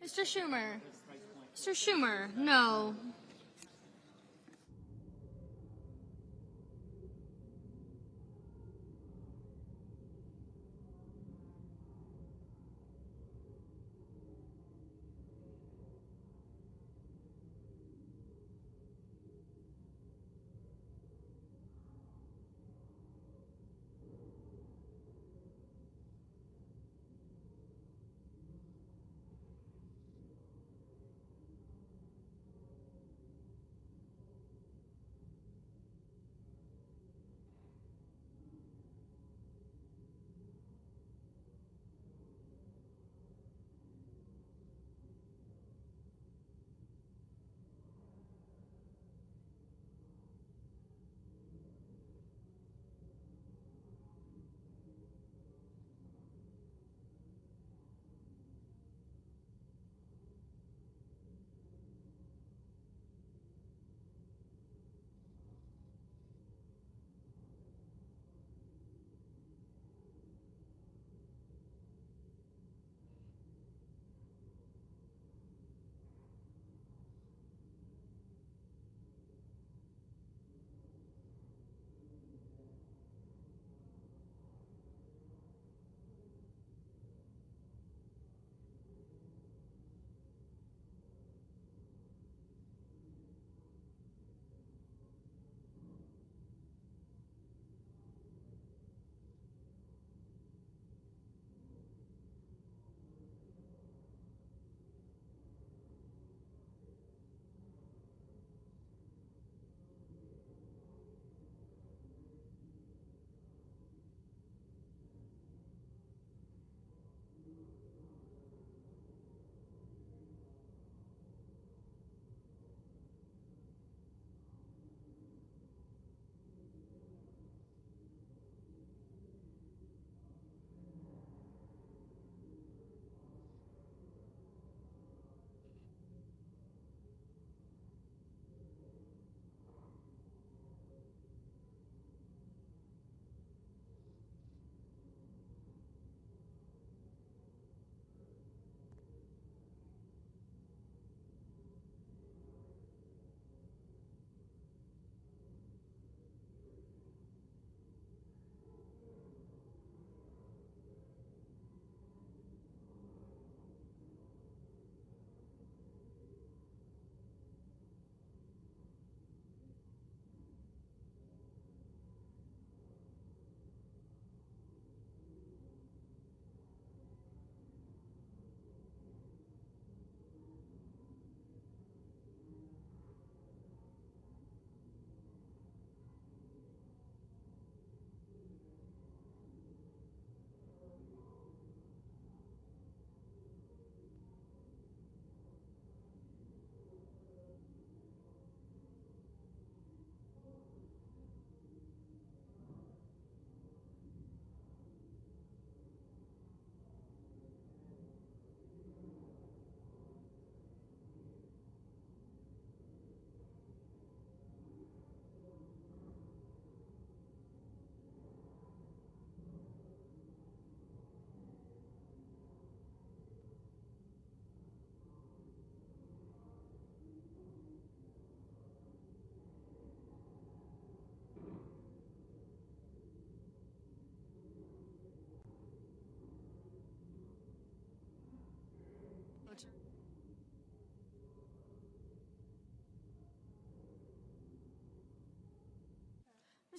Mr. Schumer. Mr. Schumer, no.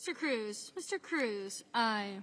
Mr. Cruz. Mr. Cruz, aye.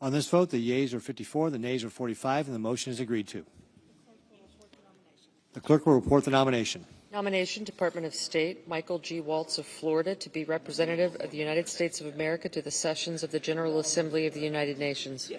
On this vote, the yeas are 54, the nays are 45, and the motion is agreed to. The clerk will report the nomination. Nomination, Department of State, Michael G. Waltz of Florida to be representative of the United States of America to the sessions of the General Assembly of the United Nations.